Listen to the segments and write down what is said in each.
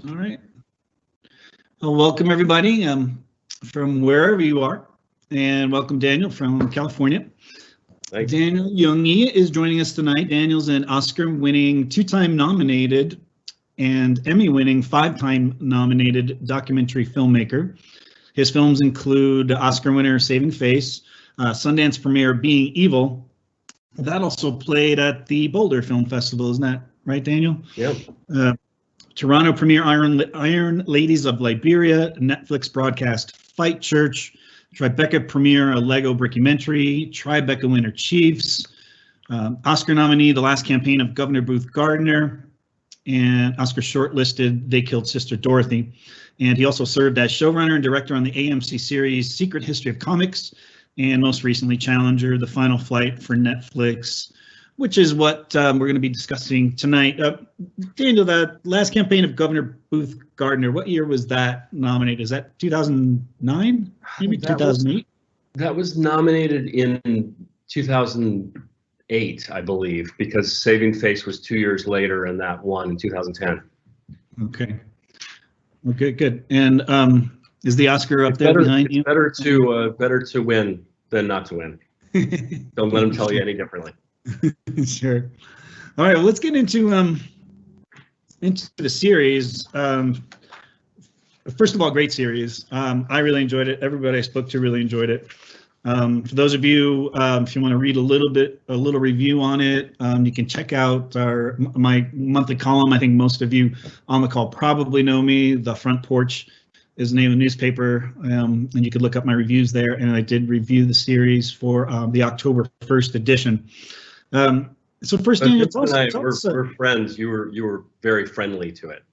All right. Well, welcome everybody from wherever you are, and welcome Daniel from California. Thanks. Daniel Junge is joining us tonight. Daniel's an Oscar-winning, 2-time nominated, and Emmy-winning, 5-time nominated documentary filmmaker. His films include Oscar winner Saving Face, Sundance premiere Being Evil. That also played at the Boulder Film Festival, isn't that right, Daniel? Yeah. Toronto premiere Iron Ladies of Liberia, Netflix broadcast Fight Church, Tribeca premiere a Lego Brickumentary, Tribeca winner Chiefs, Oscar nominee The Last Campaign of Governor Booth Gardner, and Oscar shortlisted They Killed Sister Dorothy. And he also served as showrunner and director on the AMC series Secret History of Comics, and most recently Challenger, The Final Flight for Netflix, which is what we're going to be discussing tonight. Daniel, the Last Campaign of Governor Booth Gardner, what year was that nominated? Is that 2009? Maybe 2008? That was nominated in 2008, I believe, because Saving Face was 2 years later and that won in 2010. Okay. Okay, good. And is the Oscar up there behind you? It's better to win than not to win. Don't let them tell you any differently. Sure. All right, well, let's get into the series. First of all, great series. I really enjoyed it. Everybody I spoke to really enjoyed it. For those of you, if you want to read a little review on it, you can check out my monthly column. I think most of you on the call probably know me. The Front Porch is the name of the newspaper, and you could look up my reviews there. And I did review the series for the October 1st edition. So first, Daniel, we're friends. You were very friendly to it.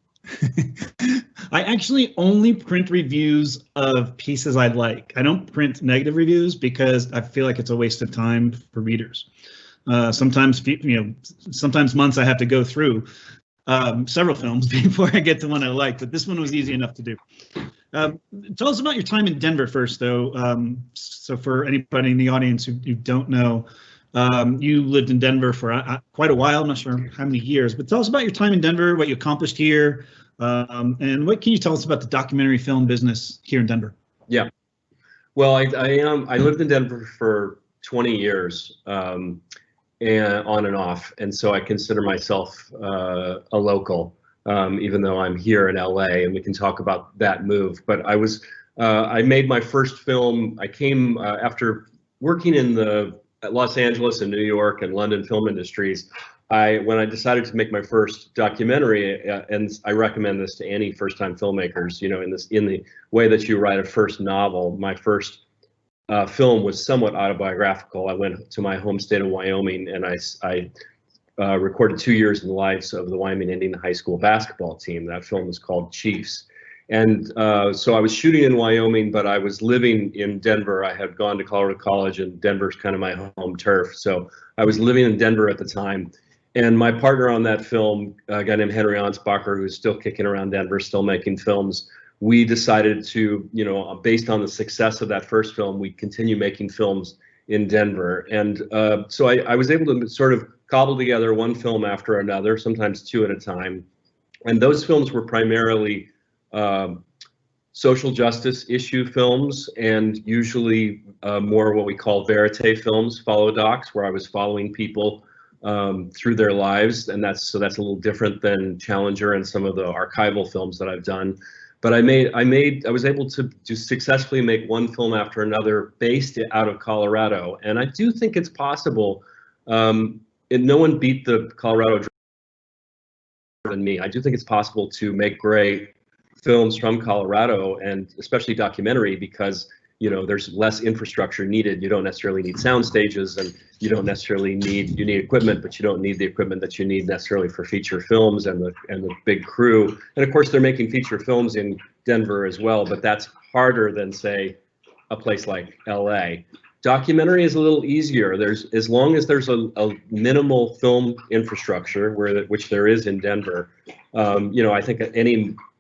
I actually only print reviews of pieces I like. I don't print negative reviews because I feel like it's a waste of time for readers. Sometimes months I have to go through several films before I get to one I like, but this one was easy enough to do. Tell us about your time in Denver first, though. So for anybody in the audience who don't know, you lived in Denver for quite a while. I'm not sure how many years, but tell us about your time in Denver, what you accomplished here, and what can you tell us about the documentary film business here in Denver? Yeah, well, I lived in Denver for 20 years, and on and off, and so I consider myself a local, even though I'm here in LA, and we can talk about that move. But I made my first film. I came after working in the Los Angeles and New York and London film industries. When I decided to make my first documentary, and I recommend this to any first-time filmmakers, in the way that you write a first novel, my first film was somewhat autobiographical. I went to my home state of Wyoming, and I recorded 2 years in the lives of the Wyoming Indian high school basketball team. That film was called Chiefs. And so I was shooting in Wyoming, but I was living in Denver. I had gone to Colorado College, and Denver's kind of my home turf. So I was living in Denver at the time. And my partner on that film, a guy named Henry Ansbacher, who's still kicking around Denver, still making films, we decided to, based on the success of that first film, we continue making films in Denver. And so I was able to sort of cobble together one film after another, sometimes two at a time. And those films were primarily social justice issue films, and usually more what we call verite films, follow docs, where I was following people through their lives, and that's a little different than Challenger and some of the archival films that I've done. But I was able to successfully make one film after another based out of Colorado, and I do think it's possible. No one beat the Colorado than me. I do think it's possible to make great films from Colorado, and especially documentary, because there's less infrastructure needed. You don't necessarily need sound stages, and you need equipment, but you don't need the equipment that you need necessarily for feature films and the big crew. And of course, they're making feature films in Denver as well, but that's harder than, say, a place like LA. Documentary is a little easier. As long as there's a minimal film infrastructure, which there is in Denver. I think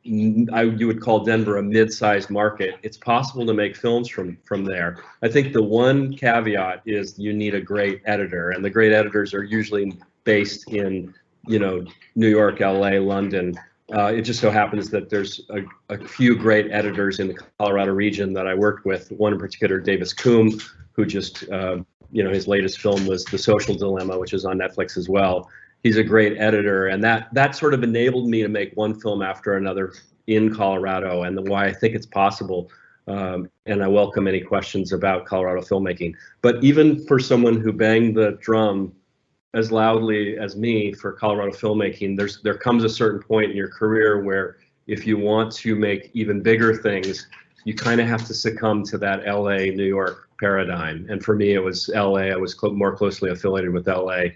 you would call Denver a mid-sized market. It's possible to make films from there. I think the one caveat is you need a great editor, and the great editors are usually based in New York, LA, London, It just so happens that there's a few great editors in the Colorado region that I worked with. One in particular, Davis Coombe, who just, his latest film was The Social Dilemma, which is on Netflix as well. He's a great editor, and that sort of enabled me to make one film after another in Colorado, and why I think it's possible. And I welcome any questions about Colorado filmmaking. But even for someone who banged the drum as loudly as me for Colorado filmmaking, there comes a certain point in your career where if you want to make even bigger things, you kind of have to succumb to that LA, New York paradigm. And for me, it was LA. I was more closely affiliated with LA.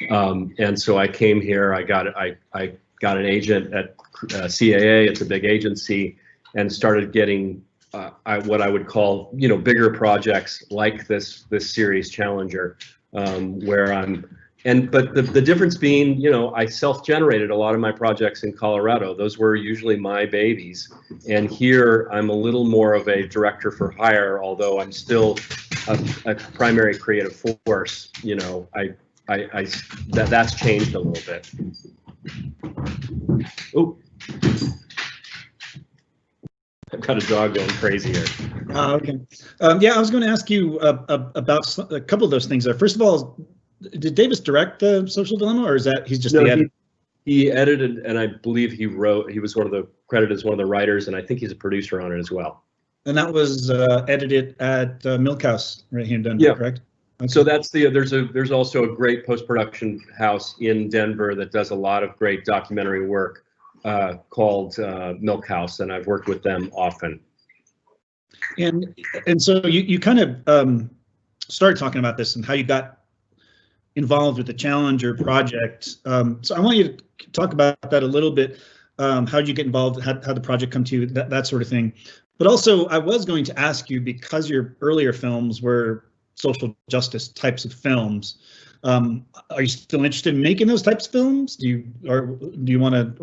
And so I came here, I got an agent at CAA, it's a big agency, and started getting what I would call, bigger projects like this series Challenger, but the difference being, I self-generated a lot of my projects in Colorado. Those were usually my babies. And here I'm a little more of a director for hire, although I'm still a primary creative force. That's changed a little bit. Oh, I've got a dog going crazy here. Okay. Yeah, I was going to ask you about a couple of those things there. First of all, did Davis direct The Social Dilemma, or is that he's just the editor? He edited, and I believe he wrote. He was credited as one of the writers, and I think he's a producer on it as well. And that was edited at Milk House right here in Denver, correct? Okay. So that's there's also a great post-production house in Denver that does a lot of great documentary work called Milk House, and I've worked with them often. And so you kind of started talking about this and how you got involved with the Challenger project. So I want you to talk about that a little bit. How did you get involved? How the project come to you? That sort of thing. But also, I was going to ask you, because your earlier films were social justice types of films. Are you still interested in making those types of films? Do you want to,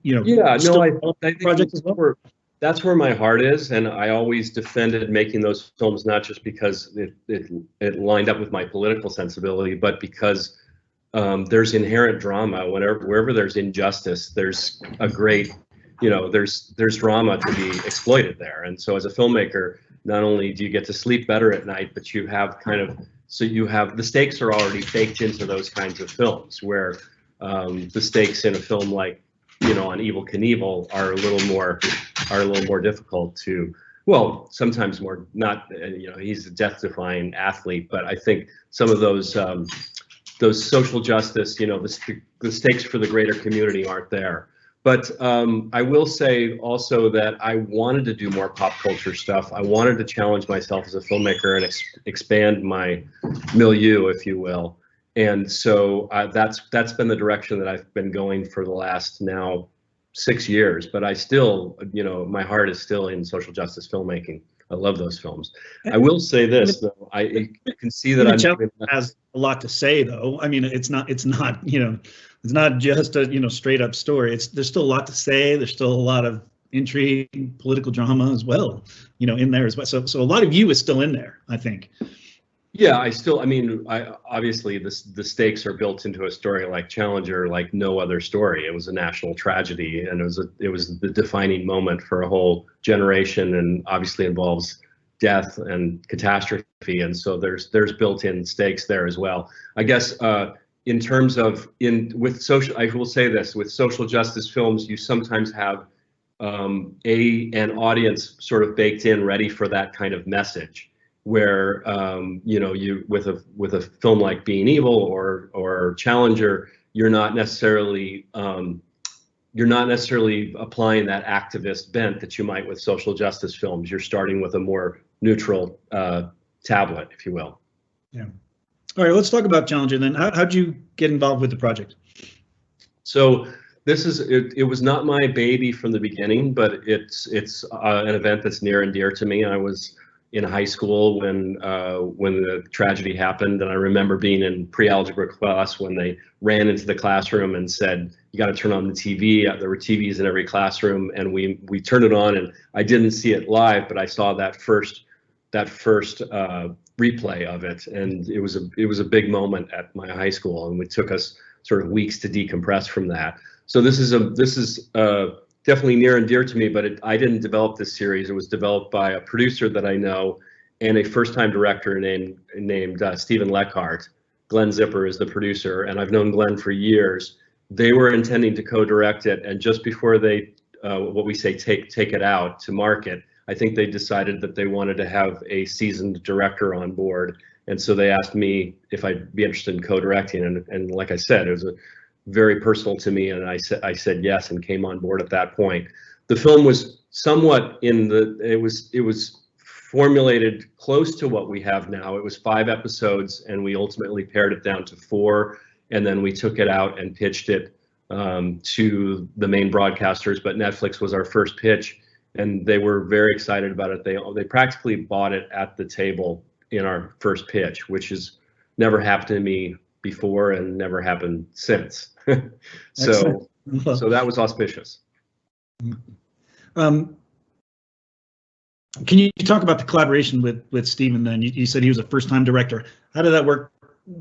Yeah, no, I think project as well? That's where my heart is, and I always defended making those films, not just because it lined up with my political sensibility, but because there's inherent drama. Wherever there's injustice, there's a great, there's drama to be exploited there. And so as a filmmaker, not only do you get to sleep better at night, but you have the stakes are already baked into those kinds of films, where the stakes in a film like, on Evel Knievel are a little more difficult to, well, sometimes more not, he's a death-defying athlete, but I think some of those social justice, the stakes for the greater community aren't there. But I will say also that I wanted to do more pop culture stuff. I wanted to challenge myself as a filmmaker and expand my milieu, if you will. And so that's been the direction that I've been going for the last now 6 years. But I still, my heart is still in social justice filmmaking. I love those films. I will say this, though. I can see that has a lot to say, though. I mean, it's not just a straight up story. There's still a lot to say. There's still a lot of intrigue, political drama as well, in there as well. So a lot of you is still in there, I think. Yeah, obviously the stakes are built into a story like Challenger, like no other story. It was a national tragedy, and it was the defining moment for a whole generation, and obviously involves death and catastrophe. And so there's built-in stakes there as well. I guess in terms of with social, I will say this, with social justice films, you sometimes have an audience sort of baked in, ready for that kind of message, where you with a film like Being Evil or Challenger, you're not necessarily applying that activist bent that you might with social justice films. You're starting with a more neutral tablet, if you will. Yeah. All right, let's talk about Challenger then. How'd you get involved with the project? So it was not my baby from the beginning, but it's an event that's near and dear to me. I was in high school when the tragedy happened, and I remember being in pre-algebra class when they ran into the classroom and said, "You got to turn on the TV." There were TVs in every classroom, and we turned it on, and I didn't see it live, but I saw that first replay of it, and it was a big moment at my high school, and it took us sort of weeks to decompress from that. So this is definitely near and dear to me, but I didn't develop this series. It was developed by a producer that I know and a first-time director named Stephen Leckhart. Glenn Zipper is the producer, and I've known Glenn for years. They were intending to co-direct it, and just before they, what we say, take it out to market, I think they decided that they wanted to have a seasoned director on board, and so they asked me if I'd be interested in co-directing, and like I said, it was very personal to me, and I said yes and came on board at that point. The film was somewhat it was formulated close to what we have now. It was 5 episodes, and we ultimately pared it down to 4, and then we took it out and pitched it to the main broadcasters. But Netflix was our first pitch, and they were very excited about it. They practically bought it at the table in our first pitch, which has never happened to me before and never happened since. So that was auspicious. Can you talk about the collaboration with Stephen then? You said he was a first-time director. How did that work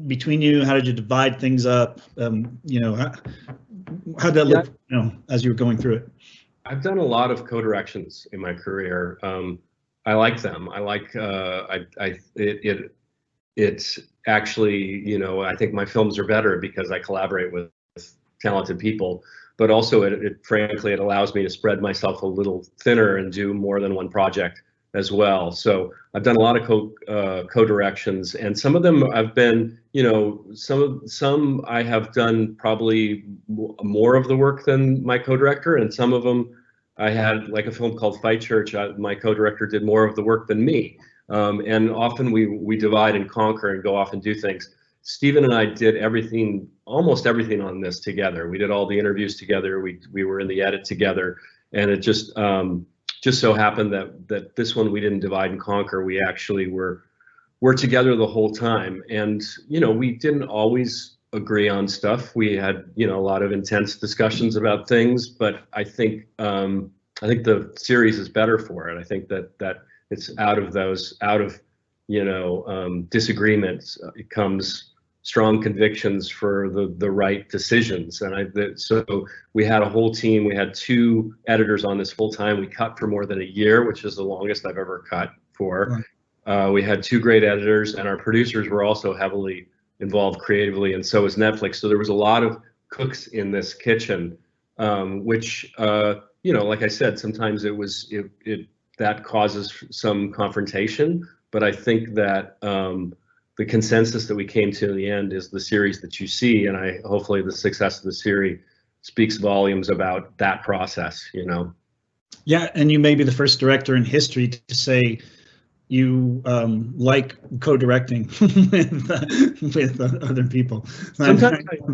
between you? How did you divide things up? You know, how did that look, you know, as you were going through it? I've done a lot of co-directions in my career. I like them. I like it's actually, you know, I think my films are better because I collaborate with talented people, but also frankly, it allows me to spread myself a little thinner and do more than one project as well. So I've done a lot of co-directions, and some of them I've been, you know, some I have done probably more of the work than my co-director, and some of them I had, like a film called Fight Church, my co-director did more of the work than me. And often we divide and conquer and go off and do things. Stephen and I did everything, almost everything on this together. We did all the interviews together. We were in the edit together, and it just so happened that this one we didn't divide and conquer. We actually were together the whole time, and you know, we didn't always agree on stuff. We had, you know, a lot of intense discussions about things, but I think the series is better for it. I think that it's out of you know, disagreements, it comes strong convictions for the right decisions. And so we had a whole team. We had 2 editors on this full time. We cut for more than a year, which is the longest I've ever cut for. Right. We had 2 great editors, and our producers were also heavily involved creatively, and so was Netflix. So there was a lot of cooks in this kitchen, which you know, like I said, sometimes that causes some confrontation. But I think that the consensus that we came to in the end is the series that you see, and hopefully the success of the series speaks volumes about that process, you know. Yeah, and you may be the first director in history to say you like co-directing with other people.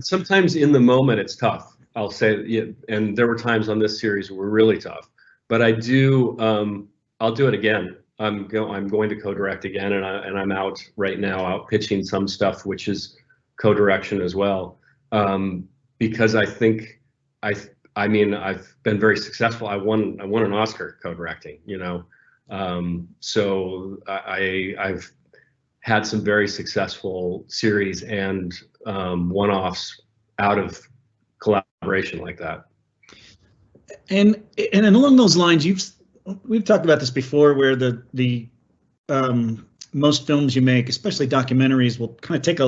Sometimes in the moment it's tough, I'll say, and there were times on this series that were really tough. But I'll do it again. I'm going to co-direct again, and I'm out right now, out pitching some stuff which is co-direction as well, because I think I mean I've been very successful. I won an Oscar co-directing, you know, so I've had some very successful series and one-offs out of collaboration like that. And along those lines, we've talked about this before, where the most films you make, especially documentaries, will kind of take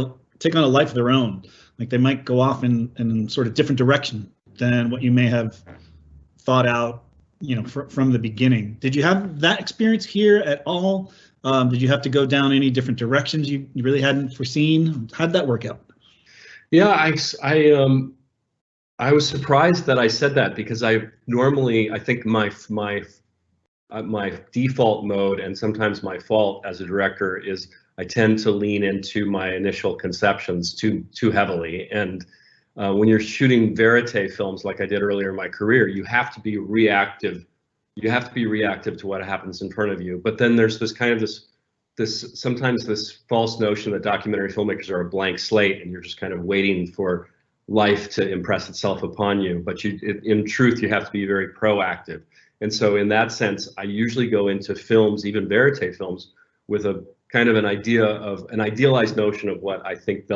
on a life of their own. Like they might go off in sort of different direction than what you may have thought out, you know, from the beginning. Did you have that experience here at all? Did you have to go down any different directions you really hadn't foreseen? How'd that work out? Yeah, I was surprised that I said that, because I think my default mode, and sometimes my fault as a director, is I tend to lean into my initial conceptions too heavily. And when you're shooting verite films like I did earlier in my career, you have to be reactive. You have to be reactive to what happens in front of you. But then there's sometimes this false notion that documentary filmmakers are a blank slate, and you're just kind of waiting for life to impress itself upon you. But in truth, you have to be very proactive. And so in that sense, I usually go into films, even verite films, with a kind of an idealized notion of what I think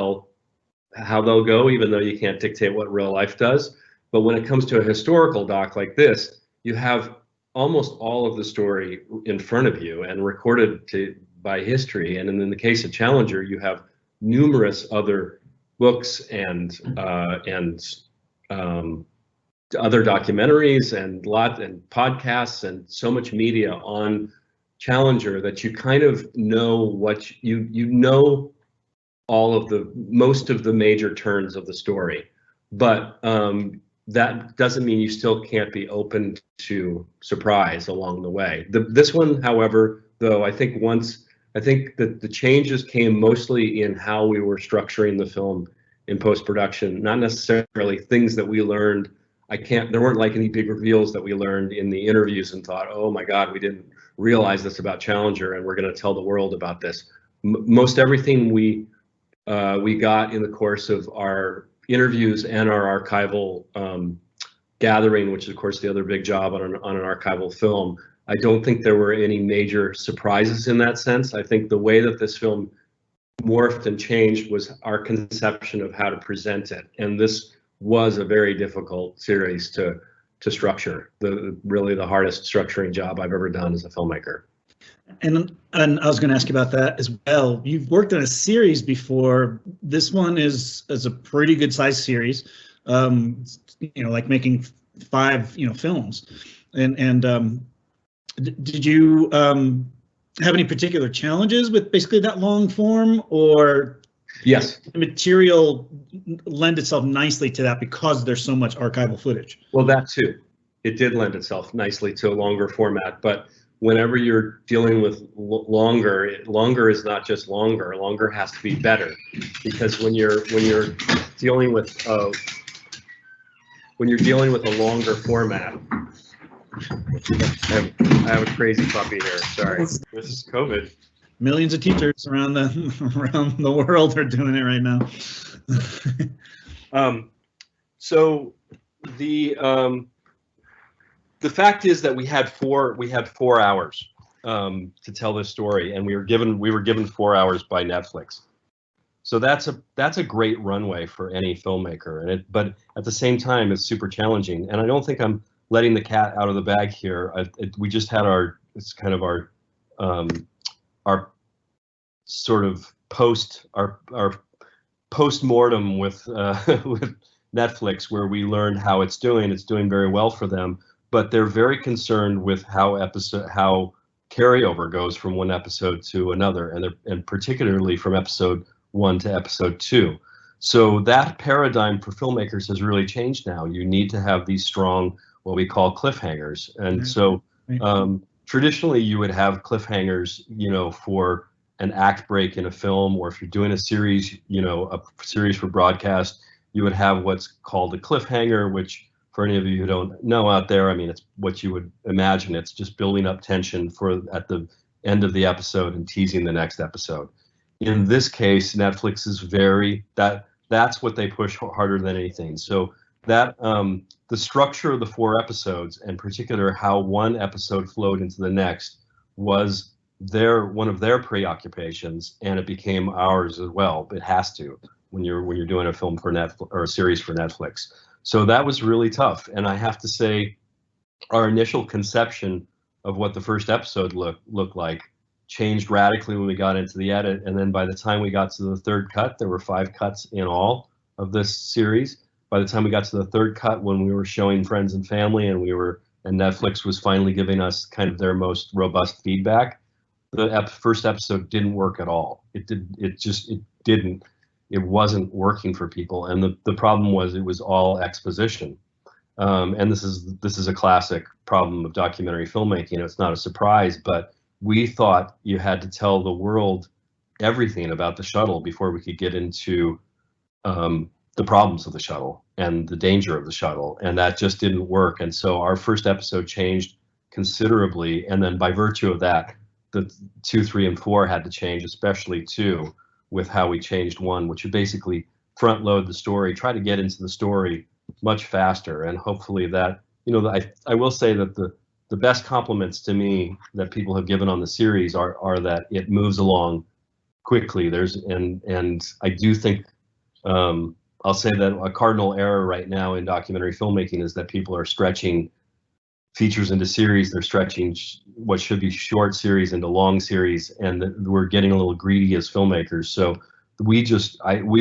how they'll go, even though you can't dictate what real life does. But when it comes to a historical doc like this, you have almost all of the story in front of you and recorded by history. And in the case of Challenger, you have numerous other books and other documentaries and podcasts and so much media on Challenger that you kind of know what you know all of most of the major turns of the story, but that doesn't mean you still can't be open to surprise along the way. This one, however, though, I think that the changes came mostly in how we were structuring the film in post-production, not necessarily things that we learned. There weren't like any big reveals that we learned in the interviews and thought, oh my God, we didn't realize this about Challenger and we're going to tell the world about this. Most everything we got in the course of our interviews and our archival gathering, which is of course the other big job on an archival film. I don't think there were any major surprises in that sense. I think the way that this film morphed and changed was our conception of how to present it. And this was a very difficult series to structure. Really the hardest structuring job I've ever done as a filmmaker. And I was going to ask you about that as well. You've worked on a series before. This one is a pretty good sized series. Like making 5 films. And did you have any particular challenges with basically that long form, or yes, the material lend itself nicely to that because there's so much archival footage? Well, that too. It did lend itself nicely to a longer format, but whenever you're dealing with longer is not just longer. Longer has to be better, because when you're dealing with a longer format. I have a crazy puppy here. Sorry, this is COVID. Millions of teachers around the world are doing it right now. So the fact is that we had 4 hours to tell this story, and we were given 4 hours by Netflix. So that's a great runway for any filmmaker, but at the same time it's super challenging. And I don't think I'm letting the cat out of the bag here. We just had our sort of post-mortem with with Netflix, where we learned how it's doing. It's doing very well for them, but they're very concerned with how carryover goes from one episode to another, and particularly from episode 1 to episode 2. So that paradigm for filmmakers has really changed now. You need to have these strong, what we call cliffhangers. And so traditionally you would have cliffhangers, for an act break in a film, or if you're doing a series, a series for broadcast, you would have what's called a cliffhanger, which for any of you who don't know out there, I mean, it's what you would imagine. It's just building up tension at the end of the episode and teasing the next episode. In this case, Netflix is that's what they push harder than anything. So that the structure of the 4 episodes, and in particular how one episode flowed into the next, was one of their preoccupations, and it became ours as well. It has to when you're doing a film for Netflix or a series for Netflix. So that was really tough, and I have to say, our initial conception of what the first episode looked like changed radically when we got into the edit, and then by the time we got to the 3rd cut, there were 5 cuts in all of this series. By the time we got to the 3rd cut, when we were showing friends and family, and Netflix was finally giving us kind of their most robust feedback, the first episode didn't work at all. It wasn't working for people, and the problem was it was all exposition. And this is a classic problem of documentary filmmaking. It's not a surprise, but we thought you had to tell the world everything about the shuttle before we could get into the problems of the shuttle and the danger of the shuttle, and that just didn't work. And so our first episode changed considerably, and then by virtue of that, the 2, 3, and 4 had to change, especially 2, with how we changed 1, which would basically front load the story, try to get into the story much faster, and hopefully that, I will say that the best compliments to me that people have given on the series are that it moves along quickly. And I do think I'll say that a cardinal error right now in documentary filmmaking is that people are stretching features into series. They're stretching what should be short series into long series, and we're getting a little greedy as filmmakers. So we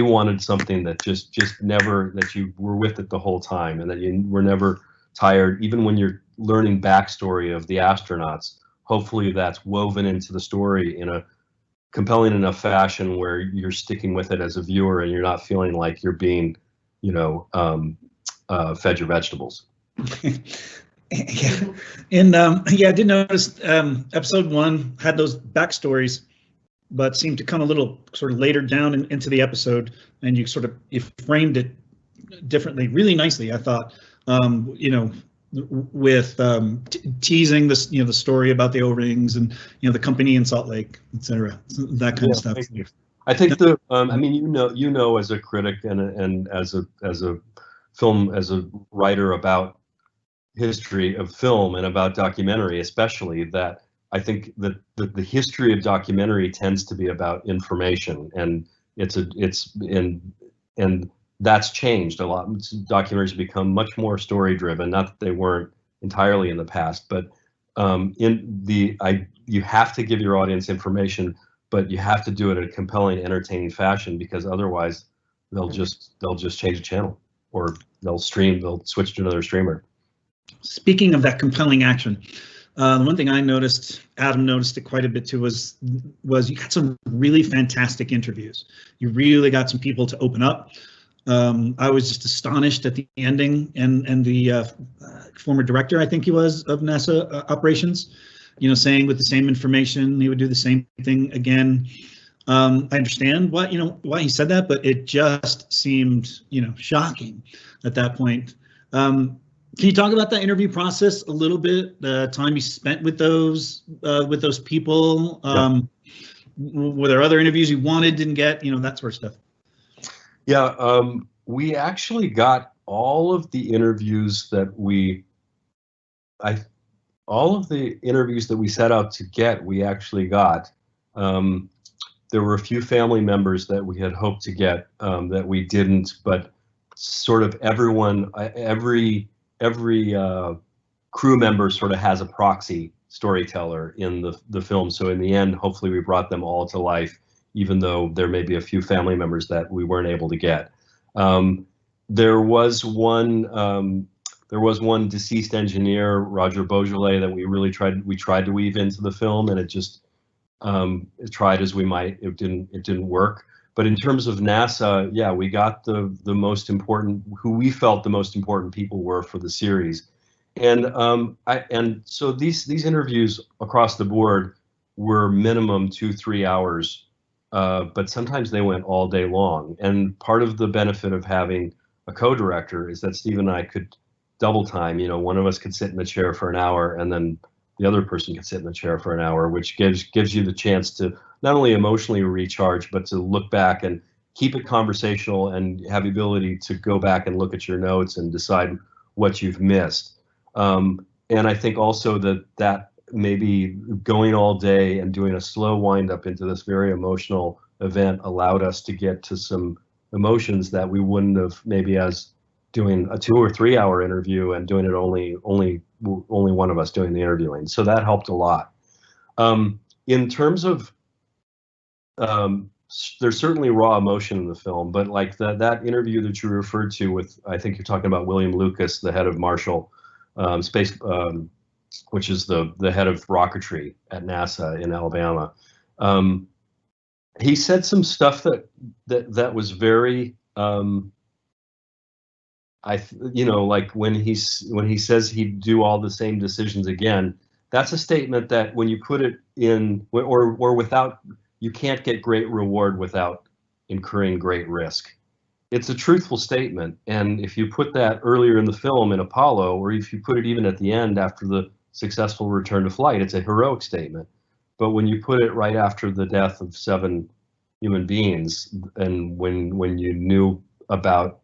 wanted something that just never, that you were with it the whole time, and that you were never tired, even when you're learning backstory of the astronauts. Hopefully that's woven into the story in a compelling enough fashion where you're sticking with it as a viewer and you're not feeling like you're being, fed your vegetables. Yeah, and I did notice episode 1 had those backstories, but seemed to come a little sort of later down into the episode, and you framed it differently, really nicely, I thought. With teasing this, the story about the O-rings and the company in Salt Lake, etc. That kind of stuff. I think as a critic and as a writer about history of film and about documentary, especially, that I think that the history of documentary tends to be about information, and and that's changed a lot. Documentaries have become much more story driven. Not that they weren't entirely in the past, but you have to give your audience information, but you have to do it in a compelling, entertaining fashion, because otherwise they'll just change the channel, or they'll switch to another streamer. Speaking of that compelling action, the one thing I noticed, Adam noticed it quite a bit too, was you got some really fantastic interviews. You really got some people to open up. I was just astonished at the ending, and the former director, I think he was, of NASA operations, saying with the same information he would do the same thing again. I understand why he said that, but it just seemed shocking at that point. Can you talk about that interview process a little bit? The time you spent with those people. Were there other interviews you wanted, didn't get, that sort of stuff? Yeah, we actually got all of the interviews that we set out to get. We actually got. There were a few family members that we had hoped to get that we didn't, but sort of every crew member sort of has a proxy storyteller in the film. So in the end, hopefully we brought them all to life, even though there may be a few family members that we weren't able to get. There was one deceased engineer, Roger Beaujolais, that we tried to weave into the film, and it tried as we might, it didn't work. But in terms of NASA, yeah, we got the most important, who we felt the most important people were for the series. And so these interviews across the board were minimum 2-3 hours, but sometimes they went all day long. And part of the benefit of having a co-director is that Steve and I could double time. One of us could sit in the chair for an hour, and then the other person could sit in the chair for an hour, which gives you the chance to not only emotionally recharge, but to look back and keep it conversational and have the ability to go back and look at your notes and decide what you've missed. And I think also that maybe going all day and doing a slow wind up into this very emotional event allowed us to get to some emotions that we wouldn't have maybe as doing a 2 or 3 hour interview and doing it only one of us doing the interviewing. So that helped a lot. In terms of there's certainly raw emotion in the film, but like that interview that you referred to with, I think you're talking about William Lucas, the head of Marshall Space, which is the head of rocketry at NASA in Alabama. He said some stuff that was very, like when he says he'd do all the same decisions again. That's a statement that when you put it in, or without, you can't get great reward without incurring great risk. It's a truthful statement, and if you put that earlier in the film in Apollo, or if you put it even at the end after the successful return to flight, it's a heroic statement. But when you put it right after the death of 7 human beings, and when you knew about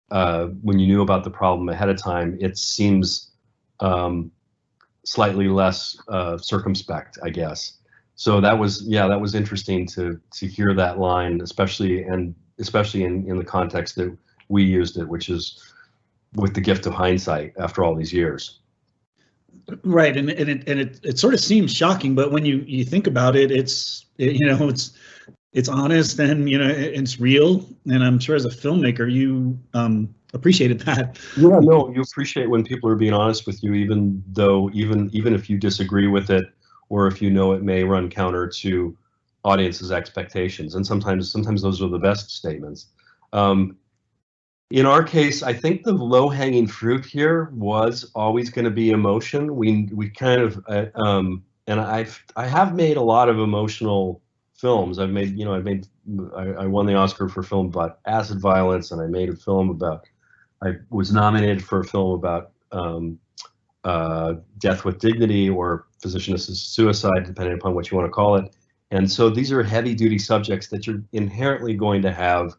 the problem ahead of time, it seems slightly less circumspect, I guess. So that was interesting to hear that line, especially in the context that we used it, which is with the gift of hindsight after all these years. Right, and it sort of seems shocking, but when you think about it, it's honest, and it's real, and I'm sure as a filmmaker you appreciated that. Yeah, no, you appreciate when people are being honest with you, even if you disagree with it, or if it may run counter to audience's expectations, and sometimes those are the best statements. In our case, I think the low-hanging fruit here was always going to be emotion. We kind of and I have made a lot of emotional films. I won the Oscar for a film about acid violence, and I made a film I was nominated for a film about death with dignity, or physician-assisted suicide, depending upon what you want to call it. And so these are heavy-duty subjects that you're inherently going to have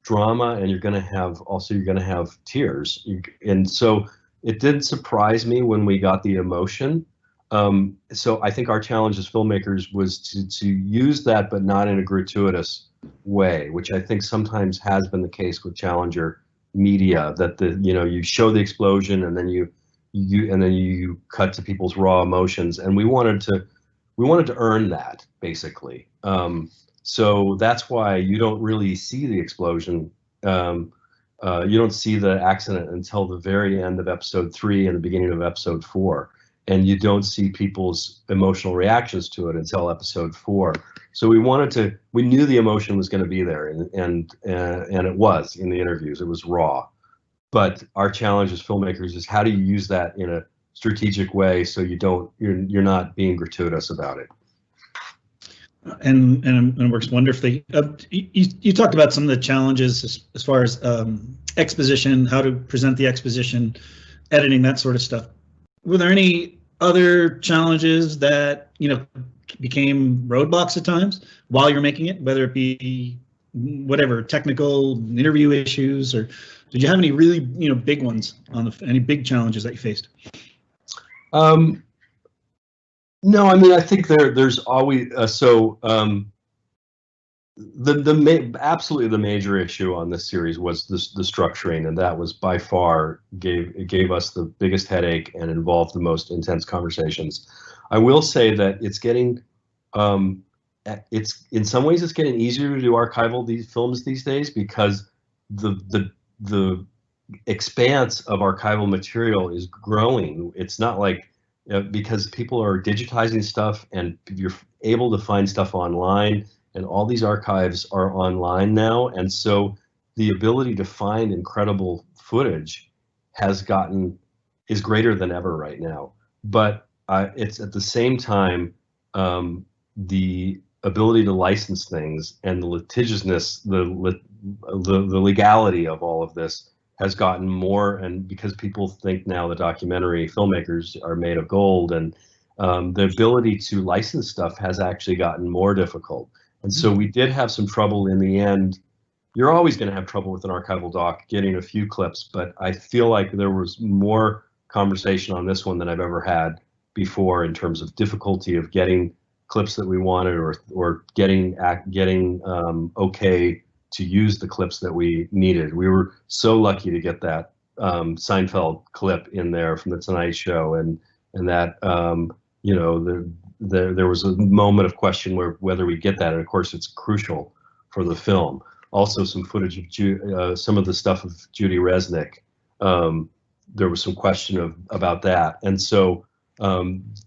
drama, and you're going to have tears. And so it did surprise me when we got the emotion. So I think our challenge as filmmakers was to use that, but not in a gratuitous way, which I think sometimes has been the case with Challenger media, that you show the explosion and then you cut to people's raw emotions, and we wanted to earn that, basically. So that's why you don't really see the explosion. You don't see the accident until the very end of episode 3 and the beginning of episode 4. And you don't see people's emotional reactions to it until episode 4. So we knew the emotion was going to be there, and it was in the interviews. It was raw. But our challenge as filmmakers is, how do you use that in a strategic way so you're not being gratuitous about it. And it works wonderfully. You talked about some of the challenges as far as exposition, how to present the exposition, editing, that sort of stuff. Were there any other challenges that became roadblocks at times while you're making it, whether it be whatever technical interview issues, or did you have any really big ones any big challenges that you faced? No, I mean, I think there's always absolutely the major issue on this series was the structuring, and that was by far gave us the biggest headache and involved the most intense conversations. I will say that it's getting it's in some ways it's getting easier to do archival films these days, because the expanse of archival material is growing. It's not like because people are digitizing stuff and you're able to find stuff online, and all these archives are online now. And so the ability to find incredible footage is greater than ever right now. But it's at the same time, the ability to license things and the litigiousness, the legality of all of this has gotten more, and because people think now the documentary filmmakers are made of gold, and the ability to license stuff has actually gotten more difficult. And so we did have some trouble in the end. You're always going to have trouble with an archival doc getting a few clips, but I feel like there was more conversation on this one than I've ever had before, in terms of difficulty of getting clips that we wanted, or getting okay to use the clips that we needed. We were so lucky to get that Seinfeld clip in there from the Tonight Show, and that there was a moment of question whether we get that, and of course it's crucial for the film. Also, some footage of some of the stuff of Judy Resnick. There was some question about that, and so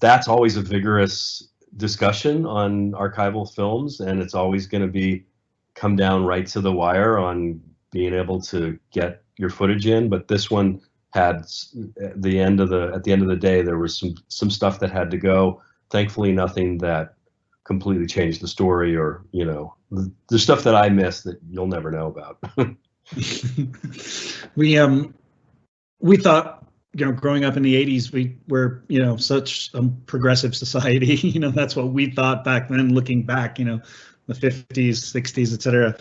that's always a vigorous discussion on archival films, and it's always going to come down right to the wire on being able to get your footage in. But this one had, at the end of the day, there was some stuff that had to go. Thankfully, nothing that completely changed the story, or the stuff that I missed that you'll never know about. We thought, growing up in the 80s, we were, such a progressive society. That's what we thought back then, looking back, the 50s, 60s, etc.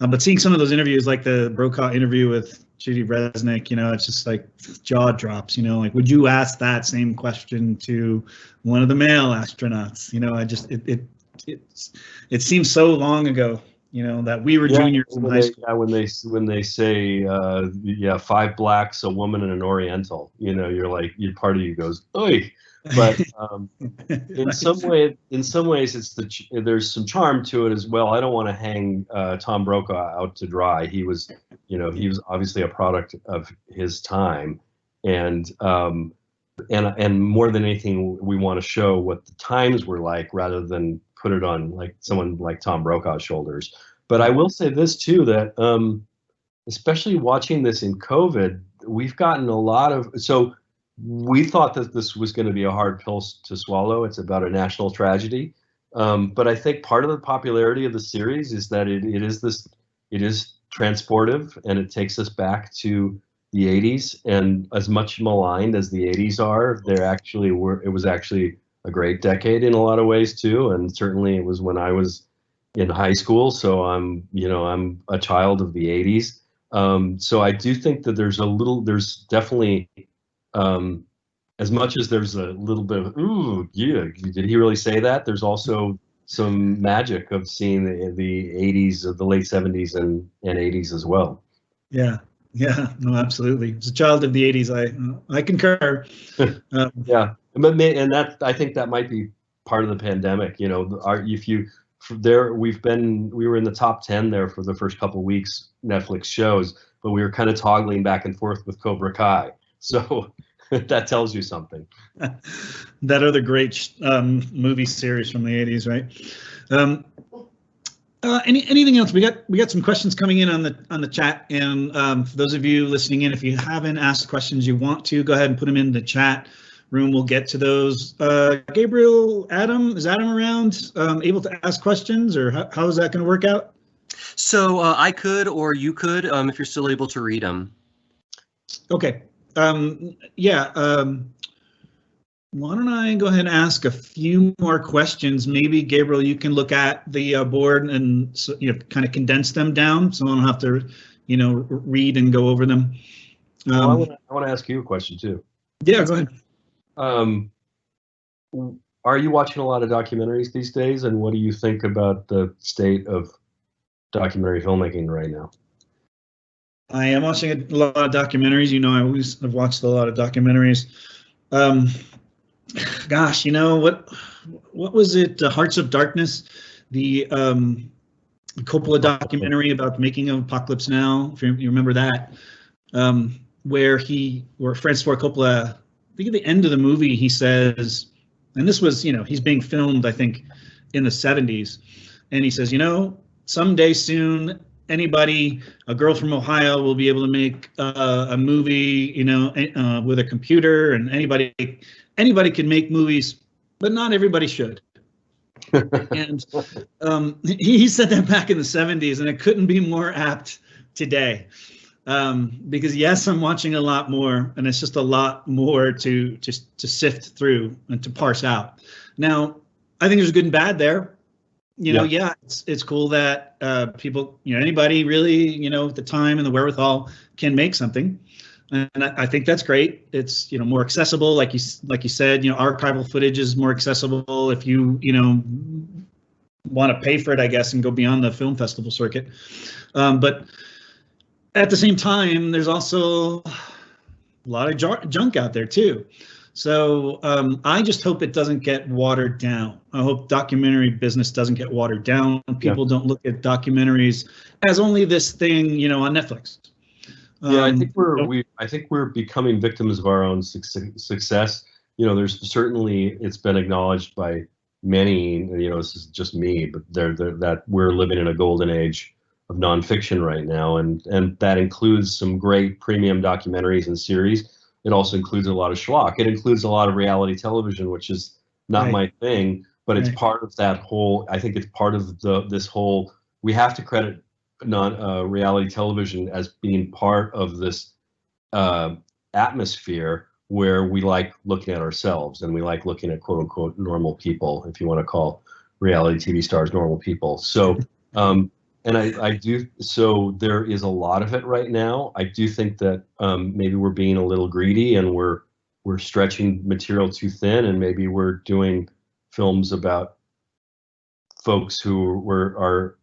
But seeing some of those interviews, like the Brokaw interview with Judy Resnick, it's just like jaw drops. Like, would you ask that same question to one of the male astronauts? It seems so long ago, that we were juniors in high school. Yeah, when they say, yeah, 5 blacks, a woman, and an Oriental, you're like, part of you goes, "Oi!" But in some ways, there's some charm to it as well. I don't want to hang Tom Brokaw out to dry. He was obviously a product of his time, and more than anything, we want to show what the times were like rather than put it on like someone like Tom Brokaw's shoulders. But I will say this too, that especially watching this in COVID, we've gotten a lot of, so we thought that this was going to be a hard pill to swallow. It's about a national tragedy. But I think part of the popularity of the series is that it is transportive, and it takes us back to the 80s. And as much maligned as the 80s are, it was actually a great decade in a lot of ways too. And certainly it was when I was in high school. So I'm a child of the 80s. So I do think that there's definitely, as much as there's a little bit of, ooh, yeah, did he really say that? There's also some magic of seeing the 80s, of the late 70s and 80s as well. Yeah, no, absolutely. As a child of the 80s, I concur. Yeah, and I think that might be part of the pandemic. We were in the top 10 there for the first couple of weeks, Netflix shows, but we were kind of toggling back and forth with Cobra Kai. So that tells you something. That other great movie series from the 80s, right? Anything else? We got some questions coming in on the chat, and for those of you listening in, if you haven't asked questions you want to, go ahead and put them in the chat room. We'll get to those. Gabriel, is Adam around, able to ask questions, or how is that going to work out? So I could, or you could, if you're still able to read them. Okay. Why don't I go ahead and ask a few more questions? Maybe Gabriel, you can look at the board and kind of condense them down, so I don't have to read and go over them. I want to ask you a question too. Yeah, go ahead. Are you watching a lot of documentaries these days, and what do you think about the state of documentary filmmaking right now? I am watching a lot of documentaries. I always have watched a lot of documentaries. Gosh, what was it? Hearts of Darkness, the Coppola documentary about the making of Apocalypse Now. If you remember that, where Francis Ford Coppola, I think at the end of the movie, he says, and this was, he's being filmed, I think, in the 70s, and he says, someday soon, a girl from Ohio will be able to make a movie, with a computer, and anybody can make movies, but not everybody should. And he said that back in the 70s, and it couldn't be more apt today. Because yes, I'm watching a lot more, and it's just a lot more to sift through and to parse out. Now, I think there's good and bad there. Yeah, it's cool that people, anybody really, at the time and the wherewithal can make something, and I think that's great. It's more accessible, like you said. Archival footage is more accessible if you want to pay for it, I guess, and go beyond the film festival circuit. But at the same time, there's also a lot of junk out there too. So I just hope it doesn't get watered down. I hope documentary business doesn't get watered down. People don't look at documentaries as only this thing, on Netflix. Yeah, I think we're becoming victims of our own success. There's certainly, it's been acknowledged by many. This is just me, but that we're living in a golden age of nonfiction right now, and that includes some great premium documentaries and series. It also includes a lot of schlock. It includes a lot of reality television, which is not my thing, but it's part of that whole. I think it's part of this whole. We have to credit reality television as being part of this atmosphere where we like looking at ourselves, and we like looking at quote unquote normal people, if you want to call reality TV stars normal people. So. And I do, so there is a lot of it right now. I do think that maybe we're being a little greedy, and we're stretching material too thin, and maybe we're doing films about folks who are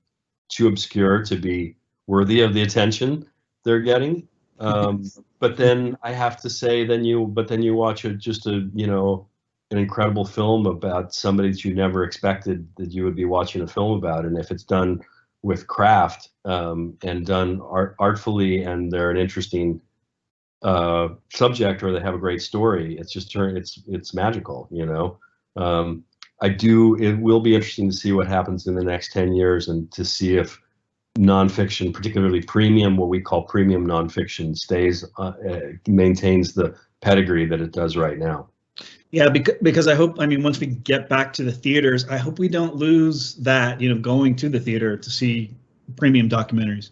too obscure to be worthy of the attention they're getting. But then I have to say, then you watch an incredible film about somebody that you never expected that you would be watching a film about, and if it's done with craft and done artfully, and they're an interesting subject, or they have a great story, it's magical, It will be interesting to see what happens in the next 10 years, and to see if nonfiction, particularly premium, what we call premium nonfiction, maintains the pedigree that it does right now. Yeah, because I hope, once we get back to the theaters, I hope we don't lose that, going to the theater to see premium documentaries,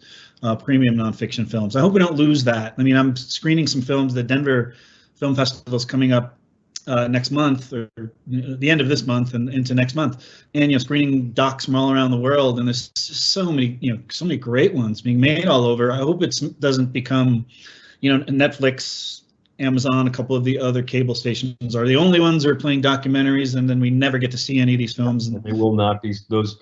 premium nonfiction films. I hope we don't lose that. I'm screening some films. The Denver Film Festival is coming up next month, or the end of this month and into next month, and screening docs from all around the world, and there's so many great ones being made all over. I hope it doesn't become, Netflix, Amazon, a couple of the other cable stations are the only ones that are playing documentaries, and then we never get to see any of these films. They will not be, those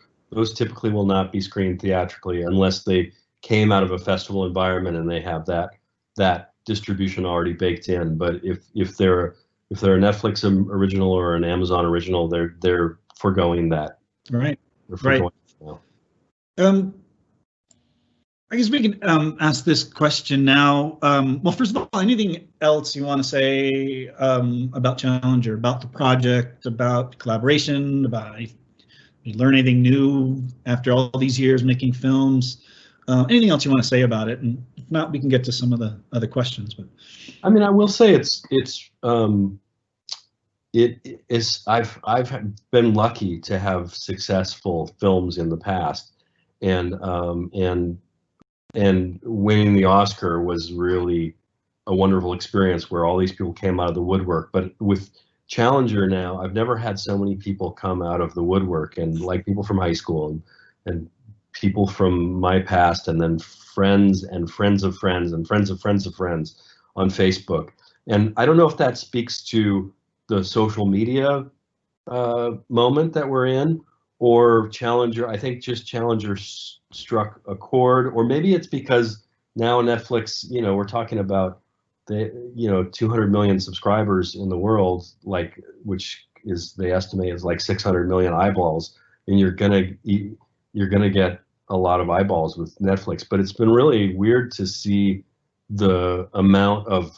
typically will not be screened theatrically unless they came out of a festival environment and they have that distribution already baked in. But if they're a Netflix original or an Amazon original, they're foregoing that. Right. Right. I guess we can ask this question now. Well, first of all, anything else you want to say about Challenger, about the project, about collaboration, about if you learn anything new after all these years making films? Anything else you want to say about it? And if not, we can get to some of the other questions. But I will say I've been lucky to have successful films in the past, and winning the Oscar was really a wonderful experience where all these people came out of the woodwork. But with Challenger now, I've never had so many people come out of the woodwork, and like people from high school and people from my past, and then friends and friends of friends and friends of friends of friends on Facebook. And I don't know if that speaks to the social media moment that we're in, or Challenger. I think just Challenger struck a chord, or maybe it's because now Netflix, we're talking about 200 million subscribers in the world, which is, they estimate, is like 600 million eyeballs, and you're gonna get a lot of eyeballs with Netflix. But it's been really weird to see the amount of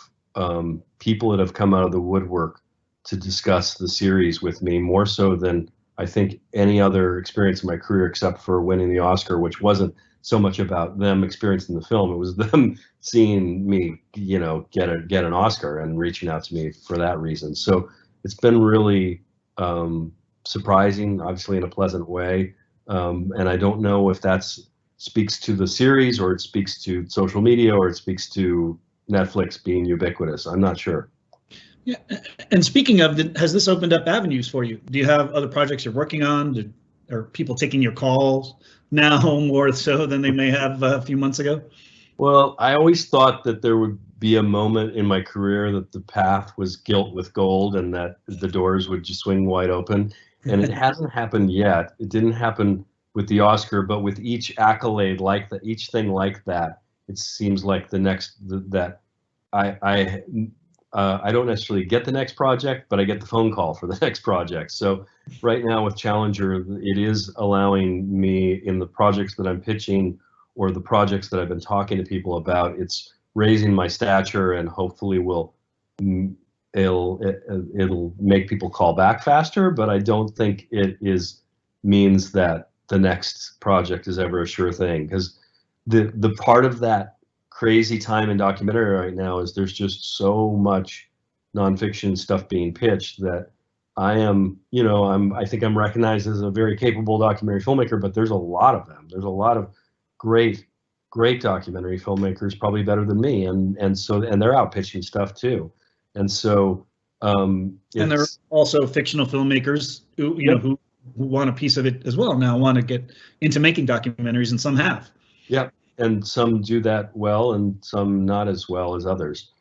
people that have come out of the woodwork to discuss the series with me, more so than I think any other experience in my career, except for winning the Oscar, which wasn't so much about them experiencing the film. It was them seeing me, get an Oscar and reaching out to me for that reason. So it's been really surprising, obviously in a pleasant way. And I don't know if that speaks to the series, or it speaks to social media, or it speaks to Netflix being ubiquitous. I'm not sure. Yeah, and speaking of, has this opened up avenues for you? Do you have other projects you're working on? Are people taking your calls now more so than they may have a few months ago? Well, I always thought that there would be a moment in my career that the path was gilt with gold, and that the doors would just swing wide open. And it hasn't happened yet. It didn't happen with the Oscar, but with each accolade like that, each thing like that, it seems like that I don't necessarily get the next project, but I get the phone call for the next project. So right now with Challenger, it is allowing me, in the projects that I'm pitching or the projects that I've been talking to people about, it's raising my stature, and hopefully it'll make people call back faster. But I don't think it means that the next project is ever a sure thing, because the part of that crazy time in documentary right now is there's just so much nonfiction stuff being pitched that I think I'm recognized as a very capable documentary filmmaker, but there's a lot of them. There's a lot of great documentary filmmakers, probably better than me, and they're out pitching stuff too. And so and there are also fictional filmmakers who want a piece of it as well, now want to get into making documentaries, and some have. Yeah. And some do that well, and some not as well as others.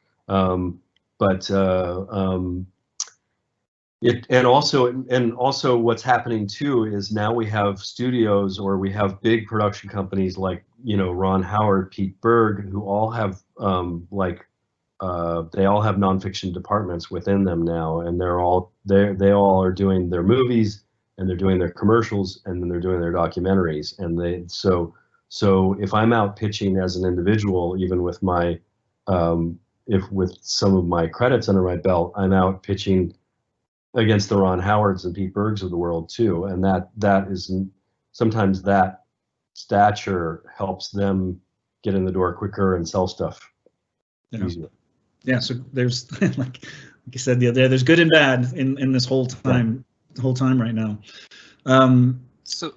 And also what's happening too is now we have studios, or we have big production companies like, Ron Howard, Pete Berg, who all have they all have nonfiction departments within them now, and they all are doing their movies, and they're doing their commercials, and then they're doing their documentaries. And so if I'm out pitching as an individual, even with my with some of my credits under my belt, I'm out pitching against the Ron Howards and Pete Bergs of the world too, and that is sometimes that stature helps them get in the door quicker and sell stuff easier. Yeah, so there's like you said the other day, there's good and bad in this whole time right now. So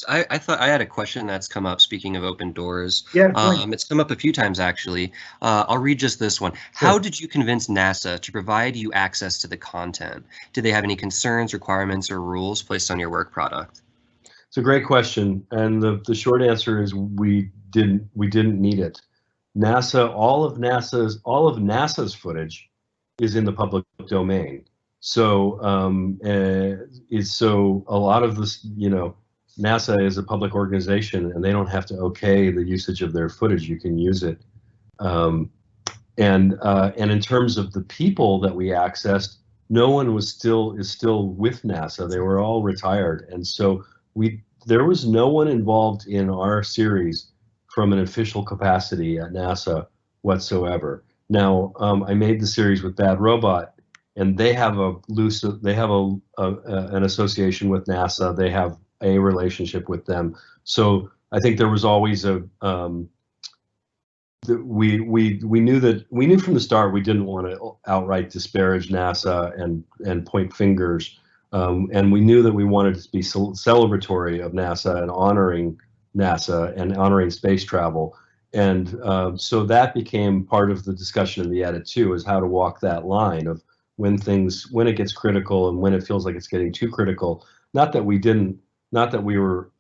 I thought I had a question that's come up, speaking of open doors. Yeah. It's come up a few times, actually. I'll read just this one. Sure. How did you convince NASA to provide you access to the content? Did they have any concerns, requirements, or rules placed on your work product? It's a great question, and the short answer is we didn't need it. All of NASA's footage is in the public domain. So so a lot of this, NASA is a public organization, and they don't have to okay the usage of their footage. You can use it. And in terms of the people that we accessed, no one is still with NASA. They were all retired, and so there was no one involved in our series from an official capacity at NASA whatsoever. Now, I made the series with Bad Robot, and they have an association with NASA. They have a relationship with them. So I think there was always we knew from the start we didn't want to outright disparage NASA and point fingers, and we knew that we wanted to be celebratory of NASA and honoring NASA and honoring space travel. And so that became part of the discussion in the edit too, is how to walk that line of when it gets critical and when it feels like it's getting too critical. Not that we were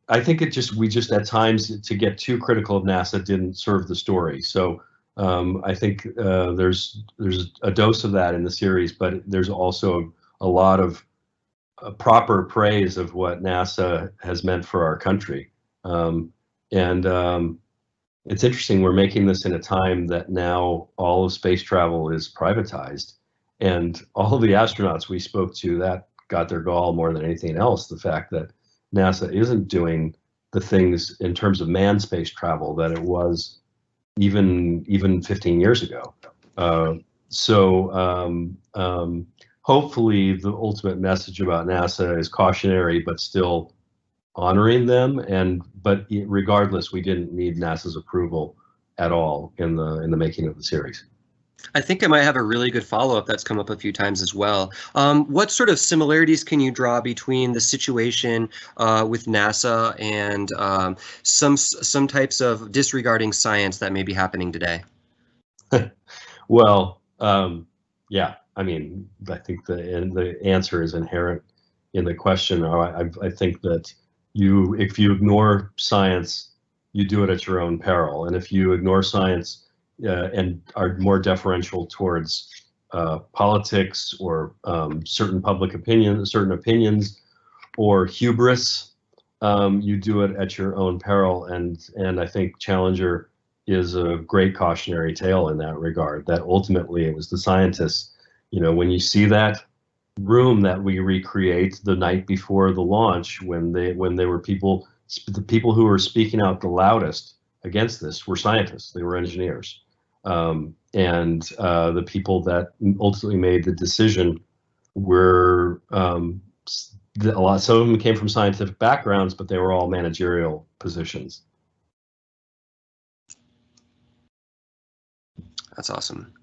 I think we just at times to get too critical of NASA didn't serve the story. So I think there's a dose of that in the series, but there's also a lot of proper praise of what NASA has meant for our country. It's interesting, we're making this in a time that now all of space travel is privatized, and all of the astronauts we spoke to, that got their gall more than anything else, the fact that NASA isn't doing the things in terms of manned space travel that it was even 15 years ago. Hopefully the ultimate message about NASA is cautionary, but still honoring them. But regardless, we didn't need NASA's approval at all in the making of the series. I think I might have a really good follow-up that's come up a few times as well. What sort of similarities can you draw between the situation with NASA and some types of disregarding science that may be happening today? Well, yeah. I mean, I think the answer is inherent in the question. I think that if you ignore science, you do it at your own peril. And if you ignore science and are more deferential towards politics or certain opinions, or hubris, you do it at your own peril. And I think Challenger is a great cautionary tale in that regard, that ultimately it was the scientists. When you see that room that we recreate the night before the launch, when they were the people who were speaking out the loudest against this were scientists. They were engineers, and the people that ultimately made the decision were some of them came from scientific backgrounds, but they were all managerial positions. That's awesome.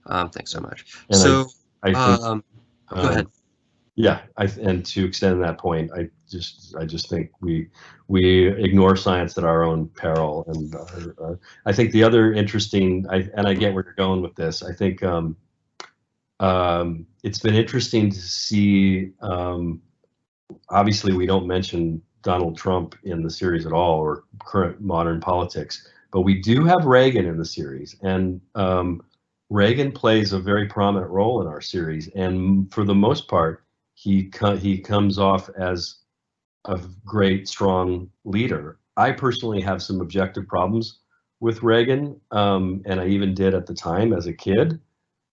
Thanks so much. And so. I think, go ahead. Yeah, and to extend that point, I just think we ignore science at our own peril. And I think the other interesting, and I get where you're going with this. I think it's been interesting to see. Obviously, we don't mention Donald Trump in the series at all, or current modern politics, but we do have Reagan in the series, and Reagan plays a very prominent role in our series, and for the most part, he comes off as a great, strong leader. I personally have some objective problems with Reagan, and I even did at the time as a kid.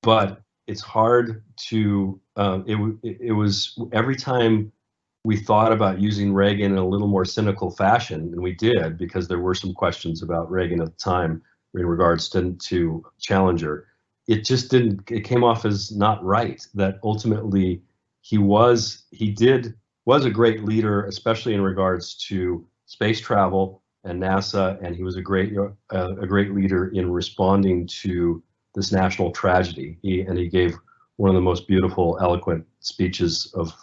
But it's hard to. It was every time we thought about using Reagan in a little more cynical fashion, and we did because there were some questions about Reagan at the time in regards to Challenger. It just didn't. It came off as not right. That ultimately he was a great leader, especially in regards to space travel and NASA, and he was a great leader in responding to this national tragedy. He gave one of the most beautiful, eloquent speeches of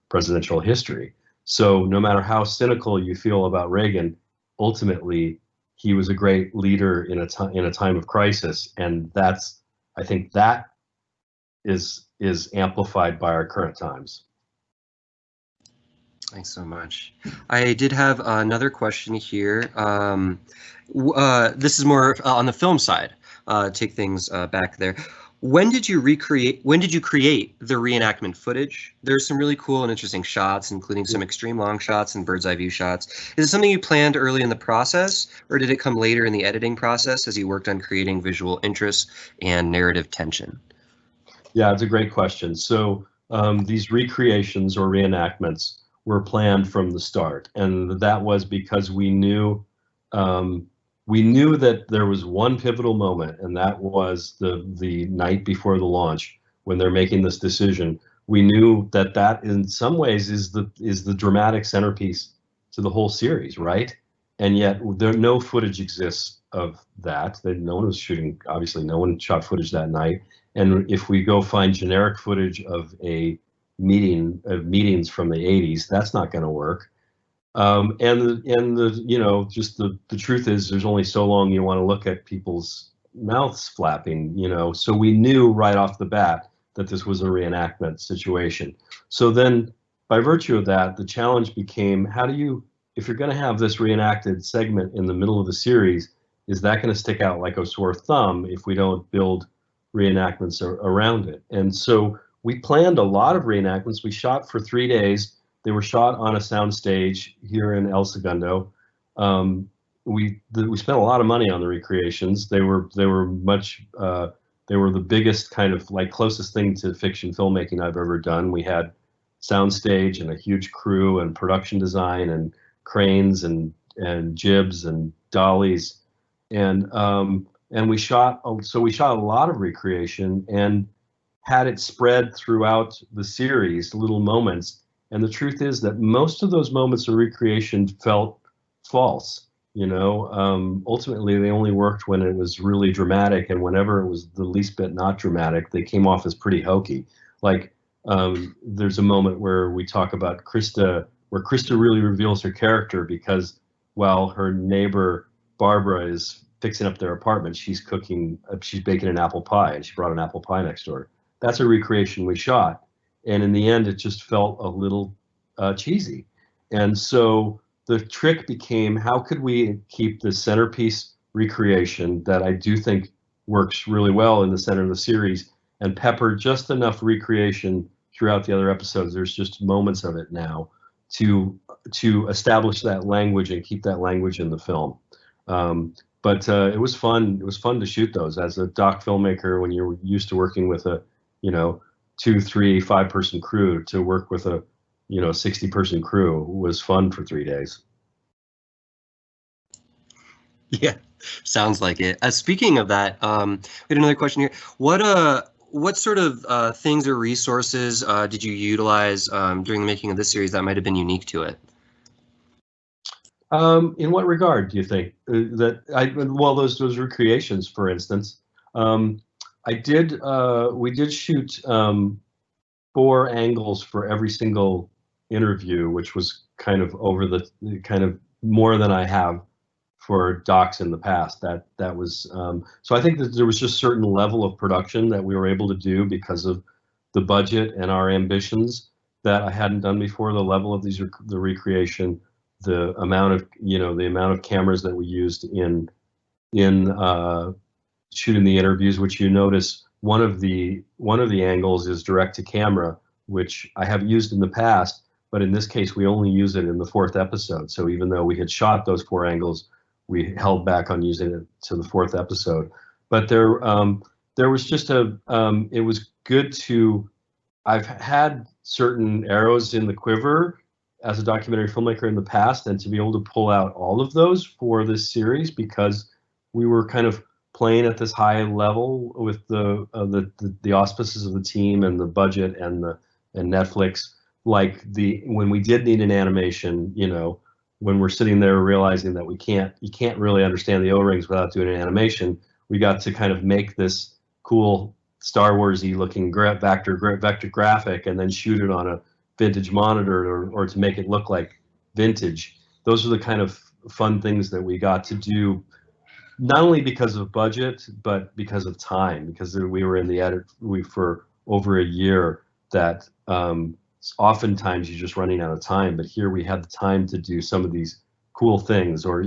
presidential history. So no matter how cynical you feel about Reagan, ultimately he was a great leader in a time of crisis, and I think that is amplified by our current times. Thanks so much. I did have another question here. This is more on the film side. Take things back there. When did you create the reenactment footage? There's some really cool and interesting shots, including some extreme long shots and bird's eye view shots. Is it something you planned early in the process, or did it come later in the editing process as you worked on creating visual interest and narrative tension? Yeah, it's a great question. So these recreations or reenactments were planned from the start, and that was because we knew that there was one pivotal moment, and that was the night before the launch when they're making this decision. We knew that in some ways is the dramatic centerpiece to the whole series, right? And yet no footage exists of that. No one was shooting. Obviously, no one shot footage that night. And if we go find generic footage of meetings from the 80s, that's not going to work. And the truth is, there's only so long you want to look at people's mouths flapping, So we knew right off the bat that this was a reenactment situation. So then, by virtue of that, the challenge became, if you're going to have this reenacted segment in the middle of the series, is that going to stick out like a sore thumb if we don't build reenactments around it? And so we planned a lot of reenactments. We shot for 3 days. They were shot on a soundstage here in El Segundo. We spent a lot of money on the recreations. They were the biggest kind of like closest thing to fiction filmmaking I've ever done. We had soundstage and a huge crew and production design and cranes and jibs and dollies, and we shot a lot of recreation and had it spread throughout the series, little moments. And the truth is that most of those moments of recreation felt false. Ultimately, they only worked when it was really dramatic, and whenever it was the least bit not dramatic, they came off as pretty hokey. Like there's a moment where we talk about Krista, where Krista really reveals her character because while her neighbor Barbara is fixing up their apartment, she's baking an apple pie, and she brought an apple pie next door. That's a recreation we shot. And in the end, it just felt a little cheesy. And so the trick became, how could we keep the centerpiece recreation that I do think works really well in the center of the series and pepper just enough recreation throughout the other episodes? There's just moments of it now to establish that language and keep that language in the film. But it was fun. It was fun to shoot those as a doc filmmaker when you're used to working with a, 2, 3, 5-person crew. To work with a 60-person crew was fun for 3 days. Yeah, sounds like it. Speaking of that, we had another question here. What sort of things or resources did you utilize during the making of this series that might have been unique to it? In what regard do you think those recreations, for instance? We did shoot 4 angles for every single interview, which was kind of more than I have for docs in the past. That was so I think that there was just certain level of production that we were able to do because of the budget and our ambitions that I hadn't done before. The level of the recreation, the amount of cameras that we used in shooting the interviews, which you notice one of the angles is direct to camera, which I have used in the past, but in this case we only use it in the 4th episode. So even though we had shot those 4 angles, we held back on using it to the 4th episode. But there was just it was good to, I've had certain arrows in the quiver as a documentary filmmaker in the past, and to be able to pull out all of those for this series, because we were kind of playing at this high level with the auspices of the team and the budget and Netflix. Like when we did need an animation, you know, when we're sitting there realizing that you can't really understand the O-rings without doing an animation, we got to kind of make this cool Star Wars-y looking vector graphic and then shoot it on a vintage monitor or to make it look like vintage. Those are the kind of fun things that we got to do, not only because of budget, but because of time, because we were in the edit for over a year. That oftentimes you're just running out of time, but here we had the time to do some of these cool things, or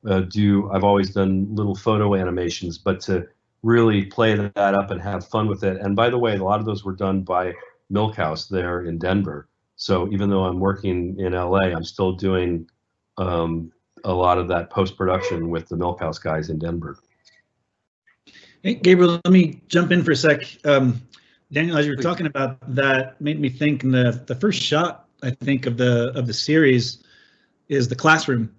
I've always done little photo animations, but to really play that up and have fun with it. And by the way, a lot of those were done by Milkhouse there in Denver. So even though I'm working in LA, I'm still doing a lot of that post-production with the Milkhouse guys in Denver. Hey, Gabriel, let me jump in for a sec. Daniel, as you were talking about that, made me think in the first shot, I think, of the series is the classroom.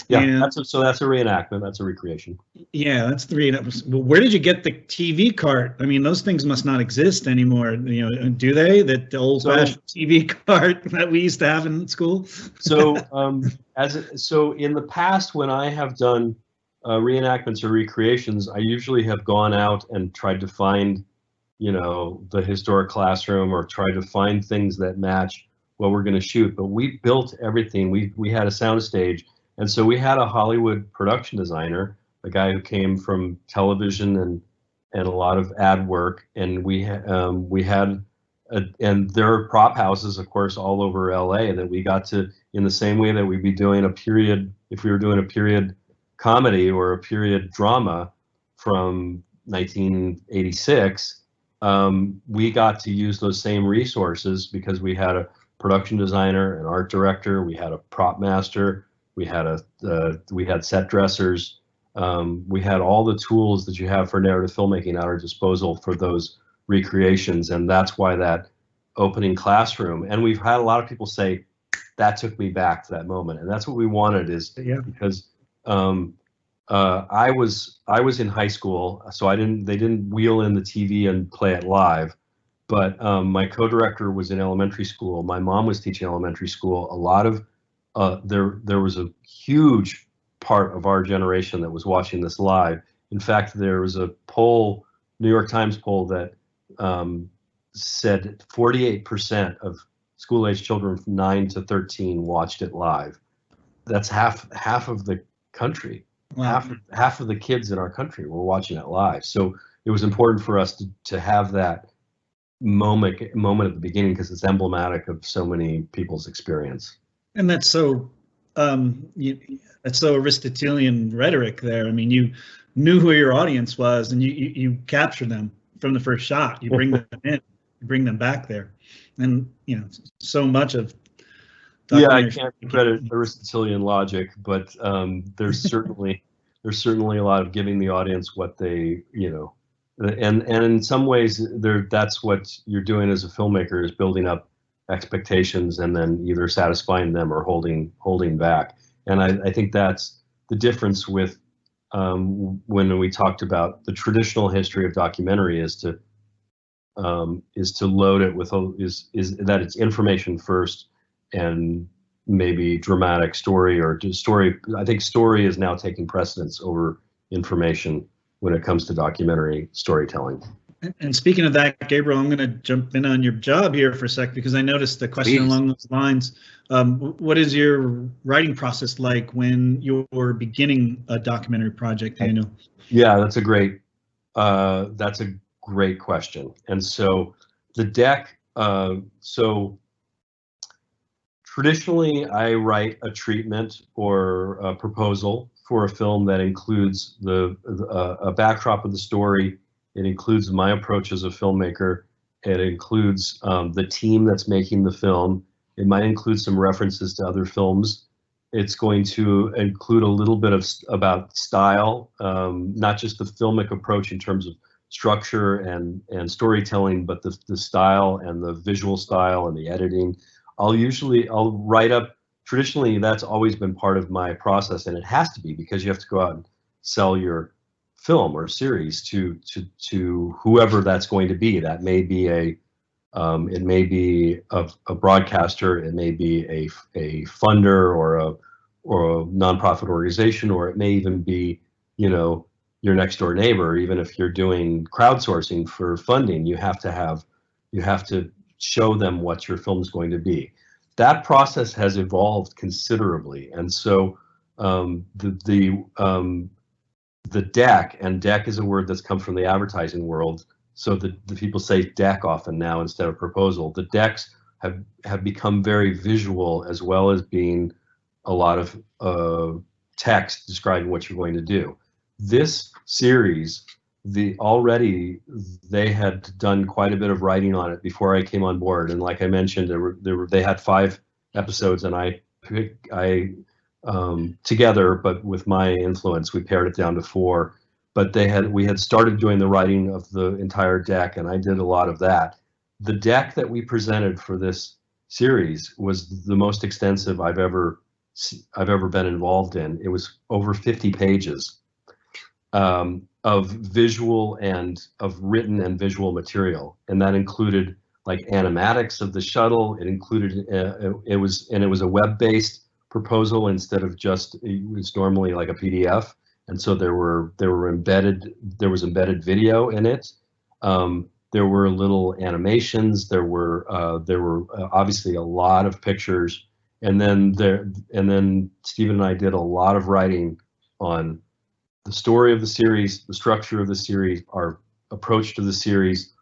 Yeah, that's a reenactment. That's a recreation. Yeah, that's the reenactment. Well, where did you get the TV cart? I mean, those things must not exist anymore. You know, do they? That old-fashioned TV cart that we used to have in school. So, so in the past, when I have done reenactments or recreations, I usually have gone out and tried to find, you know, the historic classroom, or tried to find things that match what we're going to shoot. But we built everything. We had a soundstage. And so we had a Hollywood production designer, a guy who came from television and a lot of ad work, and we had and there are prop houses, of course, all over LA that we got to, in the same way that we'd be doing a period, if we were doing a period comedy or a period drama from 1986, we got to use those same resources because we had a production designer, an art director, we had a prop master. We had set dressers. We had all the tools that you have for narrative filmmaking at our disposal for those recreations, and that's why that opening classroom. And we've had a lot of people say that took me back to that moment, and that's what we wanted. Is because I was in high school, so they didn't wheel in the TV and play it live. But my co-director was in elementary school. My mom was teaching elementary school. A lot of there was a huge part of our generation that was watching this live. In fact, there was a poll, New York Times poll, that said 48% of school-age children from 9 to 13 watched it live. That's half of the country. Wow. Half of the kids in our country were watching it live. So it was important for us to have that moment at the beginning, because it's emblematic of so many people's experience. And that's so that's so Aristotelian rhetoric there. I mean, you knew who your audience was, and you captured them from the first shot. You bring them in, you bring them back there, and so much of. Yeah, I can't credit Aristotelian logic, but there's certainly a lot of giving the audience what they and in some ways that's what you're doing as a filmmaker, is building up expectations and then either satisfying them or holding back. And I think that's the difference with when we talked about the traditional history of documentary, is to load it with is that it's information first and maybe dramatic story or story. I think story is now taking precedence over information when it comes to documentary storytelling. And speaking of that, Gabriel, I'm going to jump in on your job here for a sec, because I noticed a question along those lines. What is your writing process like when you're beginning a documentary project, Daniel? Yeah, that's a great question. And so the deck, so traditionally I write a treatment or a proposal for a film that includes a backdrop of the story. It includes my approach as a filmmaker. It includes the team that's making the film. It might include some references to other films. It's going to include a little bit of about style, not just the filmic approach in terms of structure and storytelling, but the style and the visual style and the editing. I'll write up. Traditionally, that's always been part of my process, and it has to be, because you have to go out and sell your film or series to whoever that's going to be. That may be it may be a broadcaster, it may be a funder or a nonprofit organization, or it may even be, you know, your next door neighbor. Even if you're doing crowdsourcing for funding, you have to show them what your film's going to be. That process has evolved considerably, and so the deck, and deck is a word that's come from the advertising world. So the people say deck often now instead of proposal. The decks have become very visual, as well as being a lot of text describing what you're going to do. This series, already they had done quite a bit of writing on it before I came on board, and like I mentioned, they had 5 episodes, and I together, but with my influence, we pared it down to 4. But we had started doing the writing of the entire deck, and I did a lot of that. The deck that we presented for this series was the most extensive I've ever been involved in. It was over 50 pages of visual and of written and visual material, and that included like animatics of the shuttle. It included it was a web-based proposal instead of just, it was normally like a PDF, and so there was embedded video in it. There were little animations. There were obviously a lot of pictures, and then Stephen and I did a lot of writing on the story of the series, the structure of the series, our approach to the series,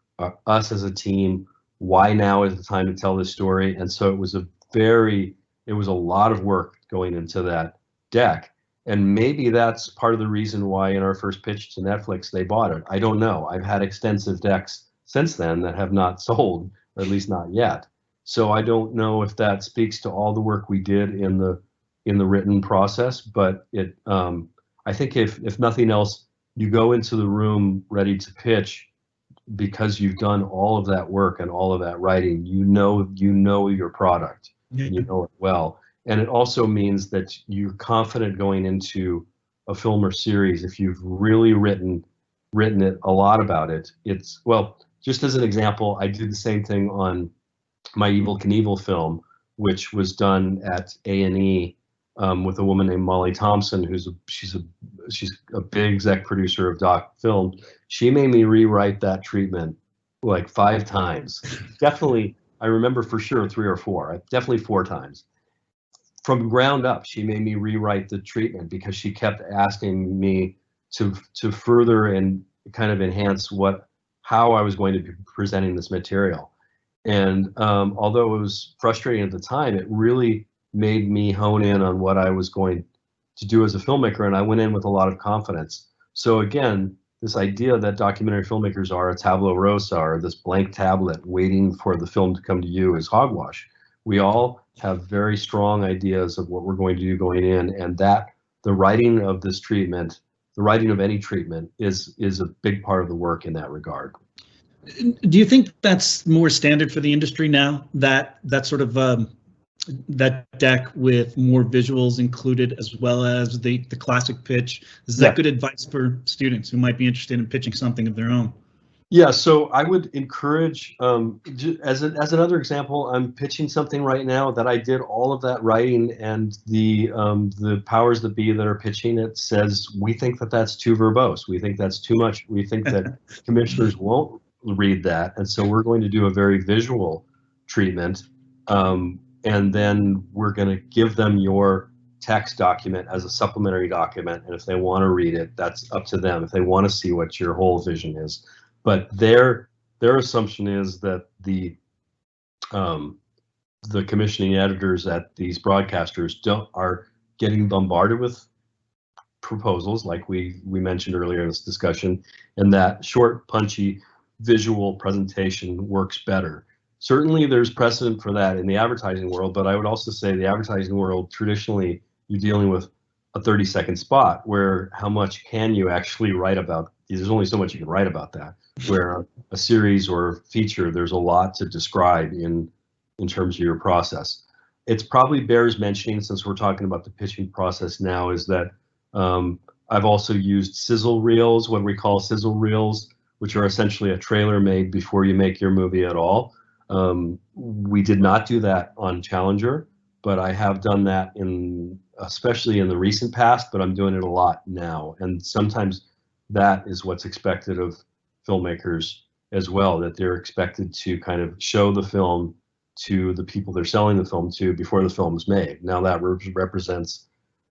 us as a team. Why now is the time to tell this story? And so it was a lot of work going into that deck. And maybe that's part of the reason why in our first pitch to Netflix, they bought it. I don't know. I've had extensive decks since then that have not sold, or at least not yet. So I don't know if that speaks to all the work we did in the written process, but I think if nothing else, you go into the room ready to pitch because you've done all of that work and all of that writing. You know your product, and you know it well. And it also means that you're confident going into a film or series if you've really written it a lot about it. It's, well, just as an example, I did the same thing on my Evel Knievel film, which was done at A&E with a woman named Molly Thompson, she's a big exec producer of doc film. She made me rewrite that treatment like 5 times. Definitely, I remember for sure 3 or 4, definitely 4 times. From ground up, she made me rewrite the treatment because she kept asking me to further and kind of enhance how I was going to be presenting this material. And although it was frustrating at the time, it really made me hone in on what I was going to do as a filmmaker, and I went in with a lot of confidence. So again, this idea that documentary filmmakers are a tabula rasa, or this blank tablet waiting for the film to come to you, is hogwash. We all have very strong ideas of what we're going to do going in, and that the writing of this treatment, the writing of any treatment, is a big part of the work in that regard. Do you think that's more standard for the industry now, that sort of that deck with more visuals included, as well as the classic pitch? Is that good advice for students who might be interested in pitching something of their own? Yeah, so I would encourage, as another example, I'm pitching something right now that I did all of that writing, and the powers that be that are pitching it says, we think that that's too verbose. We think that's too much. We think that commissioners won't read that, and so we're going to do a very visual treatment, and then we're going to give them your text document as a supplementary document, and if they want to read it, that's up to them, if they want to see what your whole vision is. But their assumption is that the commissioning editors at these broadcasters are getting bombarded with proposals, like we mentioned earlier in this discussion, and that short, punchy visual presentation works better. Certainly there's precedent for that in the advertising world, but I would also say the advertising world, traditionally, you're dealing with a 30-second spot where how much can you actually write about? There's only so much you can write about that. Where a series or feature, there's a lot to describe in terms of your process. It's probably bears mentioning, since we're talking about the pitching process now, is that I've also used Sizzle Reels, what we call Sizzle Reels, which are essentially a trailer made before you make your movie at all. We did not do that on Challenger, but I have done that especially in the recent past, but I'm doing it a lot now. And sometimes that is what's expected of filmmakers as well, that they're expected to kind of show the film to the people they're selling the film to before the film is made. Now that represents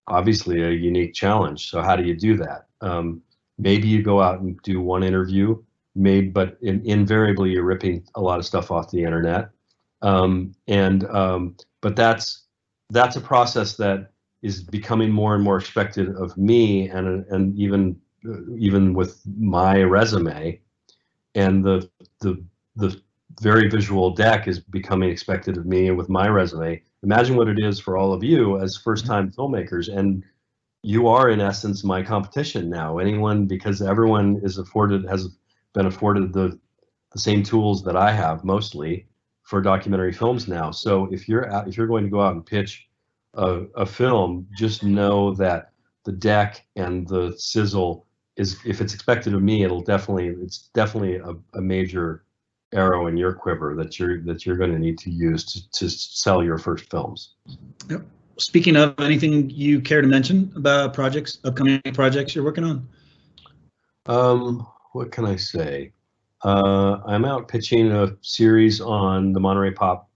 obviously a unique challenge. So how do you do that? Maybe you go out and do one interview, but invariably you're ripping a lot of stuff off the internet. But that's a process that is becoming more and more expected of me, and even with my resume, and the very visual deck is becoming expected of me, and with my resume, imagine what it is for all of you as first-time filmmakers, and you are in essence my competition now. Because everyone has been afforded the same tools that I have mostly for documentary films now. So if you're going to go out and pitch a film, just know that the deck and the sizzle is, if it's expected of me, it's definitely a major arrow in your quiver that you're going to need to use to sell your first films. Yep. Speaking of, anything you care to mention about upcoming projects you're working on? What can I say? I'm out pitching a series on the Monterey Pop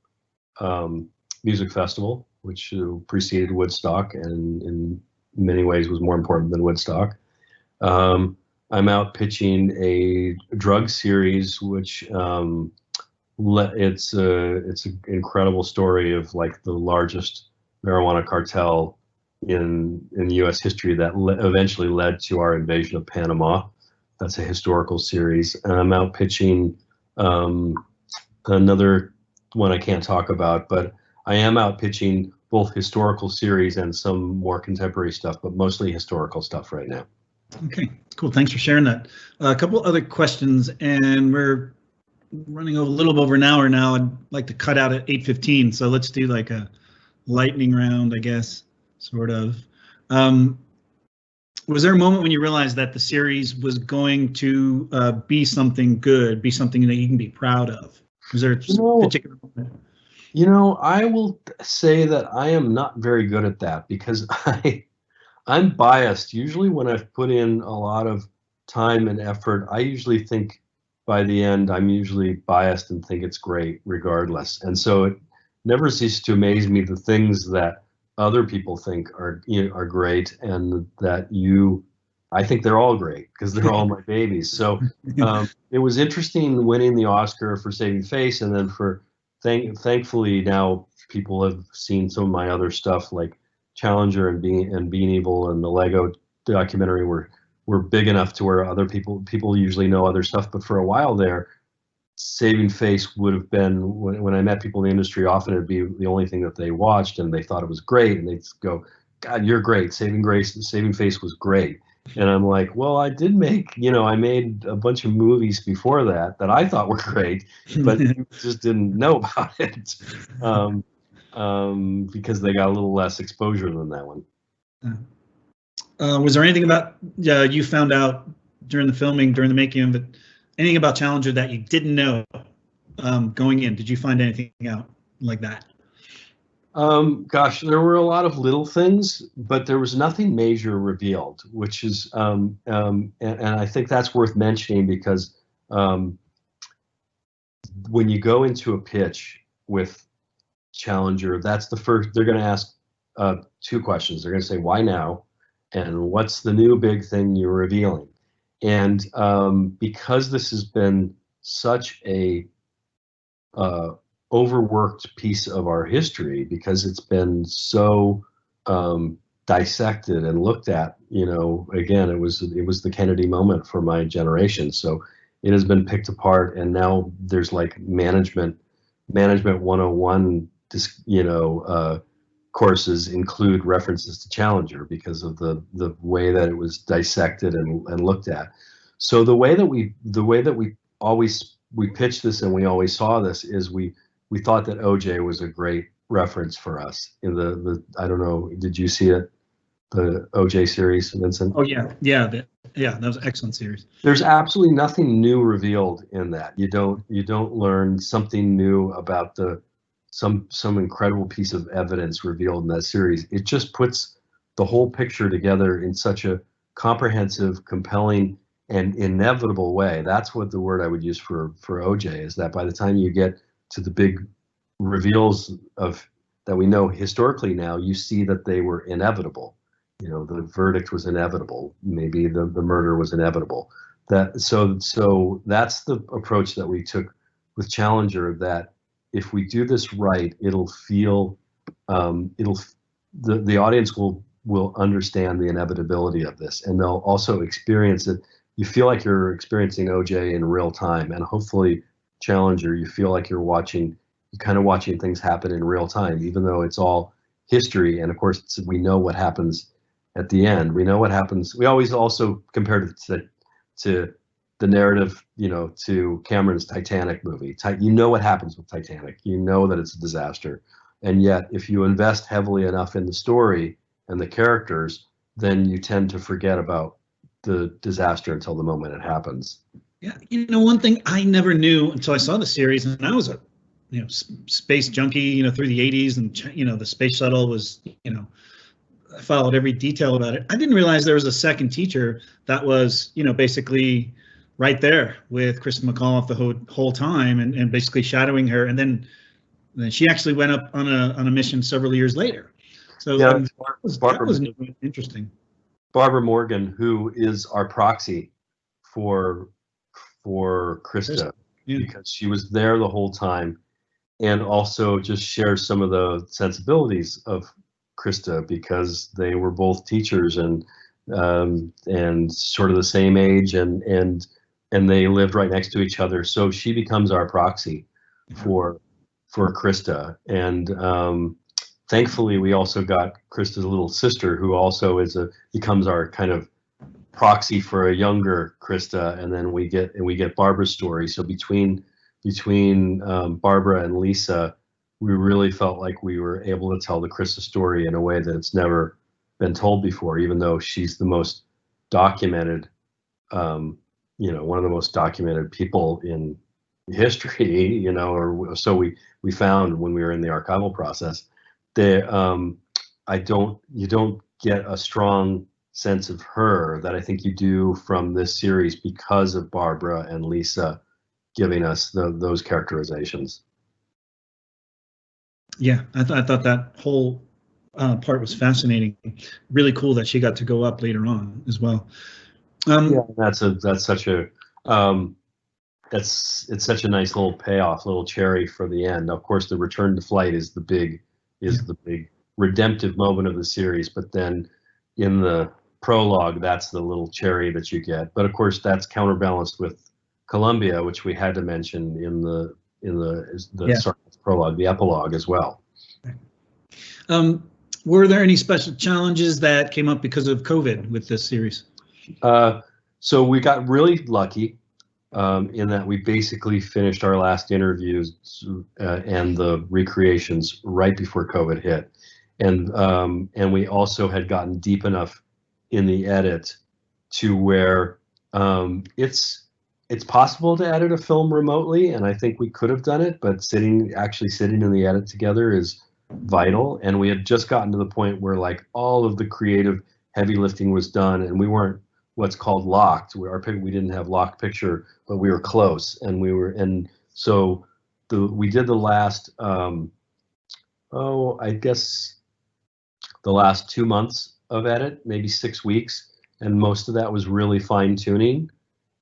Music Festival, which preceded Woodstock and in many ways was more important than Woodstock. I'm out pitching a drug series, which it's an incredible story of like the largest marijuana cartel in U.S. history that eventually led to our invasion of Panama. That's a historical series. And I'm out pitching another one I can't talk about, but I am out pitching both historical series and some more contemporary stuff, but mostly historical stuff right now. Okay, cool. Thanks for sharing that. A couple other questions, and we're running a little over an hour now. I'd like to cut out at 8:15, so let's do like a lightning round, I guess, sort of. Was there a moment when you realized that the series was going to be something good, be something that you can be proud of? Was there a particular moment? I will say that I am not very good at that because I'm biased. Usually when I've put in a lot of time and effort, I usually think by the end, I'm usually biased and think it's great regardless. And so it never ceases to amaze me the things that other people think are great, and that I think they're all great because they're all my babies. So it was interesting winning the Oscar for Saving Face, and then thankfully now people have seen some of my other stuff like Challenger and Being Evil and the Lego documentary were big enough to where other people usually know other stuff, but for a while there, Saving Face would have been, when I met people in the industry, often it'd be the only thing that they watched, and they thought it was great, and they'd go, "God, you're great. Saving Face was great." And I'm like, well, I did I made a bunch of movies before that I thought were great, but you just didn't know about it because they got a little less exposure than that one. Was there anything about you found out during the making of it, anything about Challenger that you didn't know going in? Did you find anything out like that? Gosh, there were a lot of little things, but there was nothing major revealed, which is, and I think that's worth mentioning because when you go into a pitch with Challenger, that's the first, they're going to ask two questions. They're going to say, why now? And what's the new big thing you're revealing? And because this has been such a overworked piece of our history, because it's been so dissected and looked at. Again, it was the Kennedy moment for my generation. So it has been picked apart, and now there's like management 101, courses include references to Challenger because of the way that it was dissected and looked at. So the way that we pitched this and we always saw this is we thought that OJ was a great reference for us in the I don't know, did you see it, the OJ series, Vincent? Oh yeah, that was an excellent series. There's absolutely nothing new revealed in that. You don't learn something new about some incredible piece of evidence revealed in that series. It just puts the whole picture together in such a comprehensive, compelling, and inevitable way. That's what the word I would use for OJ is, that by the time you get to the big reveals that we know historically now, you see that they were inevitable. The verdict was inevitable. Maybe the murder was inevitable. So that's the approach that we took with Challenger, that if we do this right, it'll feel, the audience will understand the inevitability of this, and they'll also experience it. You feel like you're experiencing OJ in real time, and hopefully Challenger, you feel like you're kind of watching things happen in real time, even though it's all history. And of course, we know what happens at the end. We know what happens. We always also compared it to the narrative, to Cameron's Titanic movie. You know what happens with Titanic. You know that it's a disaster. And yet, if you invest heavily enough in the story and the characters, then you tend to forget about the disaster until the moment it happens. Yeah, one thing I never knew until I saw the series, and I was a space junkie, through the 80s, and the space shuttle was, I followed every detail about it. I didn't realize there was a second teacher that was, basically right there with Kristen McAuliffe the whole time, and basically shadowing her. And then she actually went up on a mission several years later. So yeah, that was interesting. Barbara Morgan, who is our proxy for Krista, because she was there the whole time, and also just shares some of the sensibilities of Krista, because they were both teachers and sort of the same age, and they lived right next to each other. So she becomes our proxy for Krista, and thankfully we also got Krista's little sister, who also becomes our kind of proxy for a younger Krista, and then we get Barbara's story. So between Barbara and Lisa, we really felt like we were able to tell the Krista story in a way that it's never been told before, even though she's the most documented, one of the most documented people in history, or so we found when we were in the archival process. You don't get a strong sense of her that I think you do from this series because of Barbara and Lisa giving us those characterizations. Yeah, I thought that whole part was fascinating. Really cool that she got to go up later on as well. Yeah, it's such a nice little payoff, little cherry for the end. Of course, the return to flight is the big redemptive moment of the series, but then in the prologue, that's the little cherry that you get. But of course, that's counterbalanced with Columbia, which we had to mention in the prologue, the epilogue as well. Were there any special challenges that came up because of COVID with this series? So we got really lucky in that we basically finished our last interviews and the recreations right before COVID hit, and we also had gotten deep enough in the edit to where it's possible to edit a film remotely, and I think we could have done it, but actually sitting in the edit together is vital. And we had just gotten to the point where like all of the creative heavy lifting was done, and we weren't what's called locked. We didn't have locked picture, but we were close, and so we did the last I guess the last 2 months of edit, maybe 6 weeks, and most of that was really fine tuning.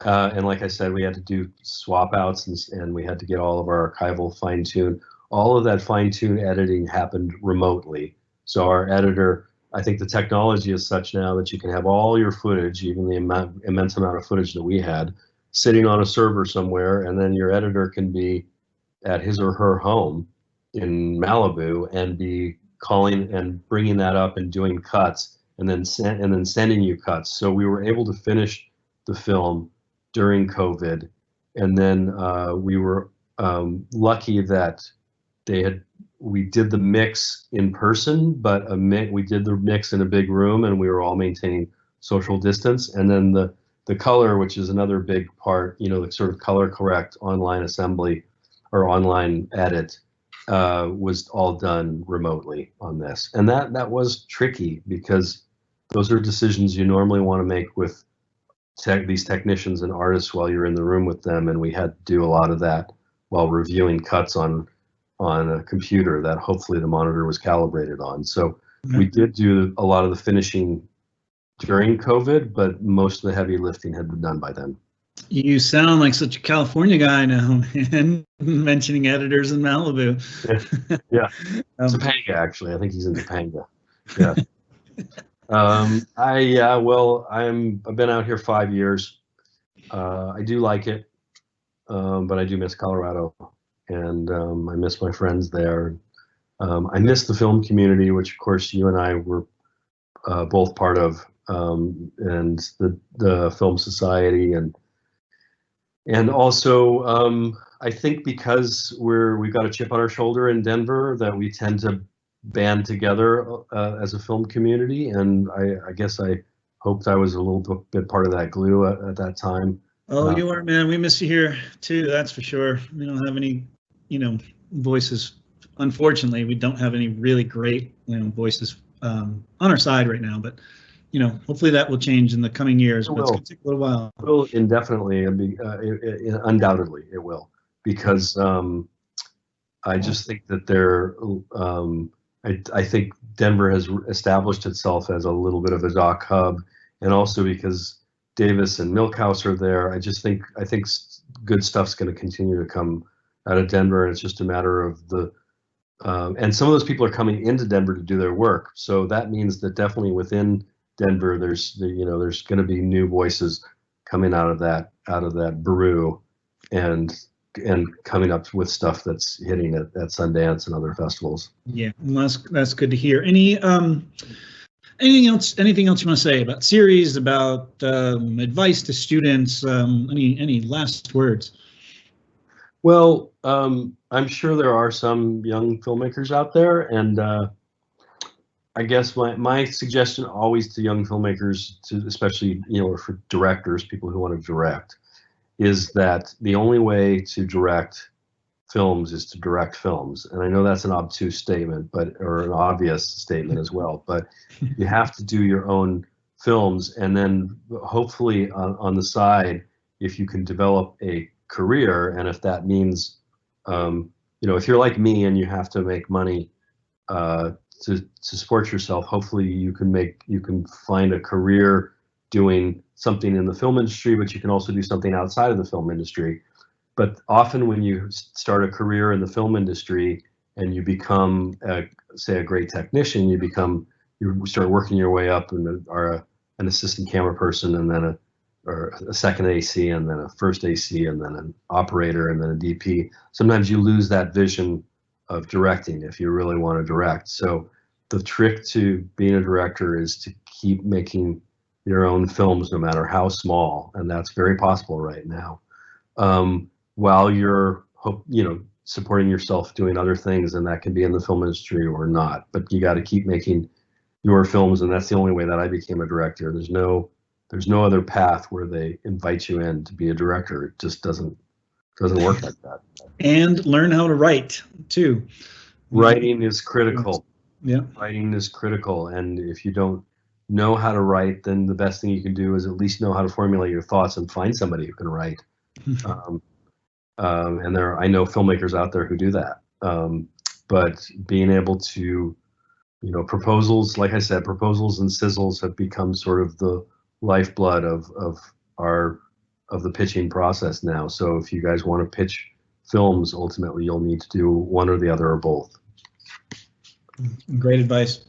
And like I said, we had to do swap outs, and we had to get all of our archival fine tuned. All of that fine tune editing happened remotely. So our editor I think the technology is such now that you can have all your footage, even the immense amount of footage that we had, sitting on a server somewhere, and then your editor can be at his or her home in Malibu and be calling and bringing that up and doing cuts, and then sending you cuts. So we were able to finish the film during COVID, and then we were lucky that we did the mix in person, but we did the mix in a big room, and we were all maintaining social distance. And then the color, which is another big part, the sort of color correct online assembly or online edit, was all done remotely on this. And that was tricky, because those are decisions you normally want to make with these technicians and artists while you're in the room with them, and we had to do a lot of that while reviewing cuts on a computer that hopefully the monitor was calibrated on. So we did do a lot of the finishing during COVID, but most of the heavy lifting had been done by then. You sound like such a California guy now, man, mentioning editors in Malibu. Yeah. Topanga, actually. I think he's in Topanga. Yeah. I've been out here 5 years. I do like it, but I do miss Colorado, and I miss my friends there. I miss the film community, which of course you and I were both part of, and the Film Society, and also I think because we've got a chip on our shoulder in Denver, that we tend to band together as a film community, and I guess I hoped I was a little bit part of that glue at that time. Oh, you are, man. We miss you here too, that's for sure. We don't have any, voices. Unfortunately, we don't have any really great, voices on our side right now, but hopefully that will change in the coming years, but it's going to take a little while. It will indefinitely, undoubtedly it will, because I just think that I think Denver has established itself as a little bit of a doc hub, and also because Davis and Milkhouse are there. I think good stuff's going to continue to come out of Denver, and it's just a matter of and some of those people are coming into Denver to do their work. So that means that definitely within Denver, there's going to be new voices coming out of that brew, and coming up with stuff that's hitting at Sundance and other festivals. Yeah, that's good to hear. Anything else you want to say about series, about advice to students? Any last words? Well, I'm sure there are some young filmmakers out there, and I guess my suggestion always to young filmmakers, especially for directors, people who want to direct, is that the only way to direct films is to direct films. And I know that's an obtuse statement, or an obvious statement as well, but you have to do your own films, and then hopefully on the side, if you can develop a career, and if that means, if you're like me and you have to make money to support yourself, hopefully you can find a career doing something in the film industry, but you can also do something outside of the film industry. But often when you start a career in the film industry and you become, say, a great technician, you start working your way up and are an assistant camera person, and then a second AC, and then a first AC, and then an operator, and then a DP. Sometimes you lose that vision of directing if you really want to direct. So the trick to being a director is to keep making your own films, no matter how small, and that's very possible right now. While you're, supporting yourself doing other things, and that can be in the film industry or not. But you got to keep making your films, and that's the only way that I became a director. There's no other path where they invite you in to be a director. It just doesn't work like that. And learn how to write too. Writing is critical. Yeah. Writing is critical, and if you don't know how to write, then the best thing you can do is at least know how to formulate your thoughts and find somebody who can write. And I know filmmakers out there who do that. But being able to, proposals, like I said, proposals and sizzles have become sort of the lifeblood of the pitching process now. So if you guys want to pitch films, ultimately you'll need to do one or the other or both. Great advice.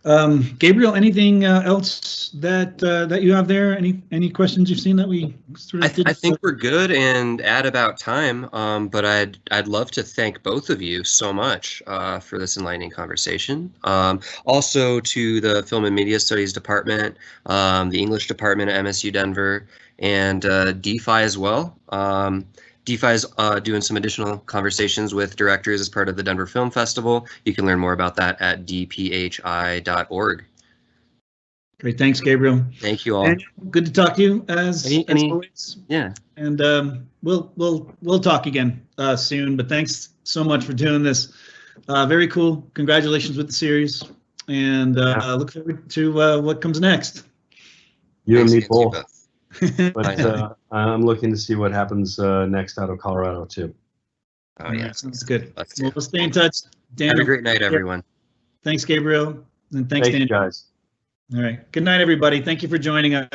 Gabriel, anything else that you have there? Any questions you've seen that we sort of I think we're good and at about time, but I'd love to thank both of you so much for this enlightening conversation. Also to the Film and Media Studies Department, the English Department at MSU Denver, and DeFi as well. DeFi is doing some additional conversations with directors as part of the Denver Film Festival. You can learn more about that at dphi.org. Great, thanks, Gabriel. Thank you all. And good to talk to you as always. Yeah. And we'll talk again soon. But thanks so much for doing this. Very cool. Congratulations with the series, and look forward to what comes next. You and me both. But I'm looking to see what happens next out of Colorado too. Oh yeah, sounds good. We'll stay in touch. Daniel, have a great night, everyone. Thanks, Gabriel, and thanks, Daniel. Guys. All right. Good night, everybody. Thank you for joining us.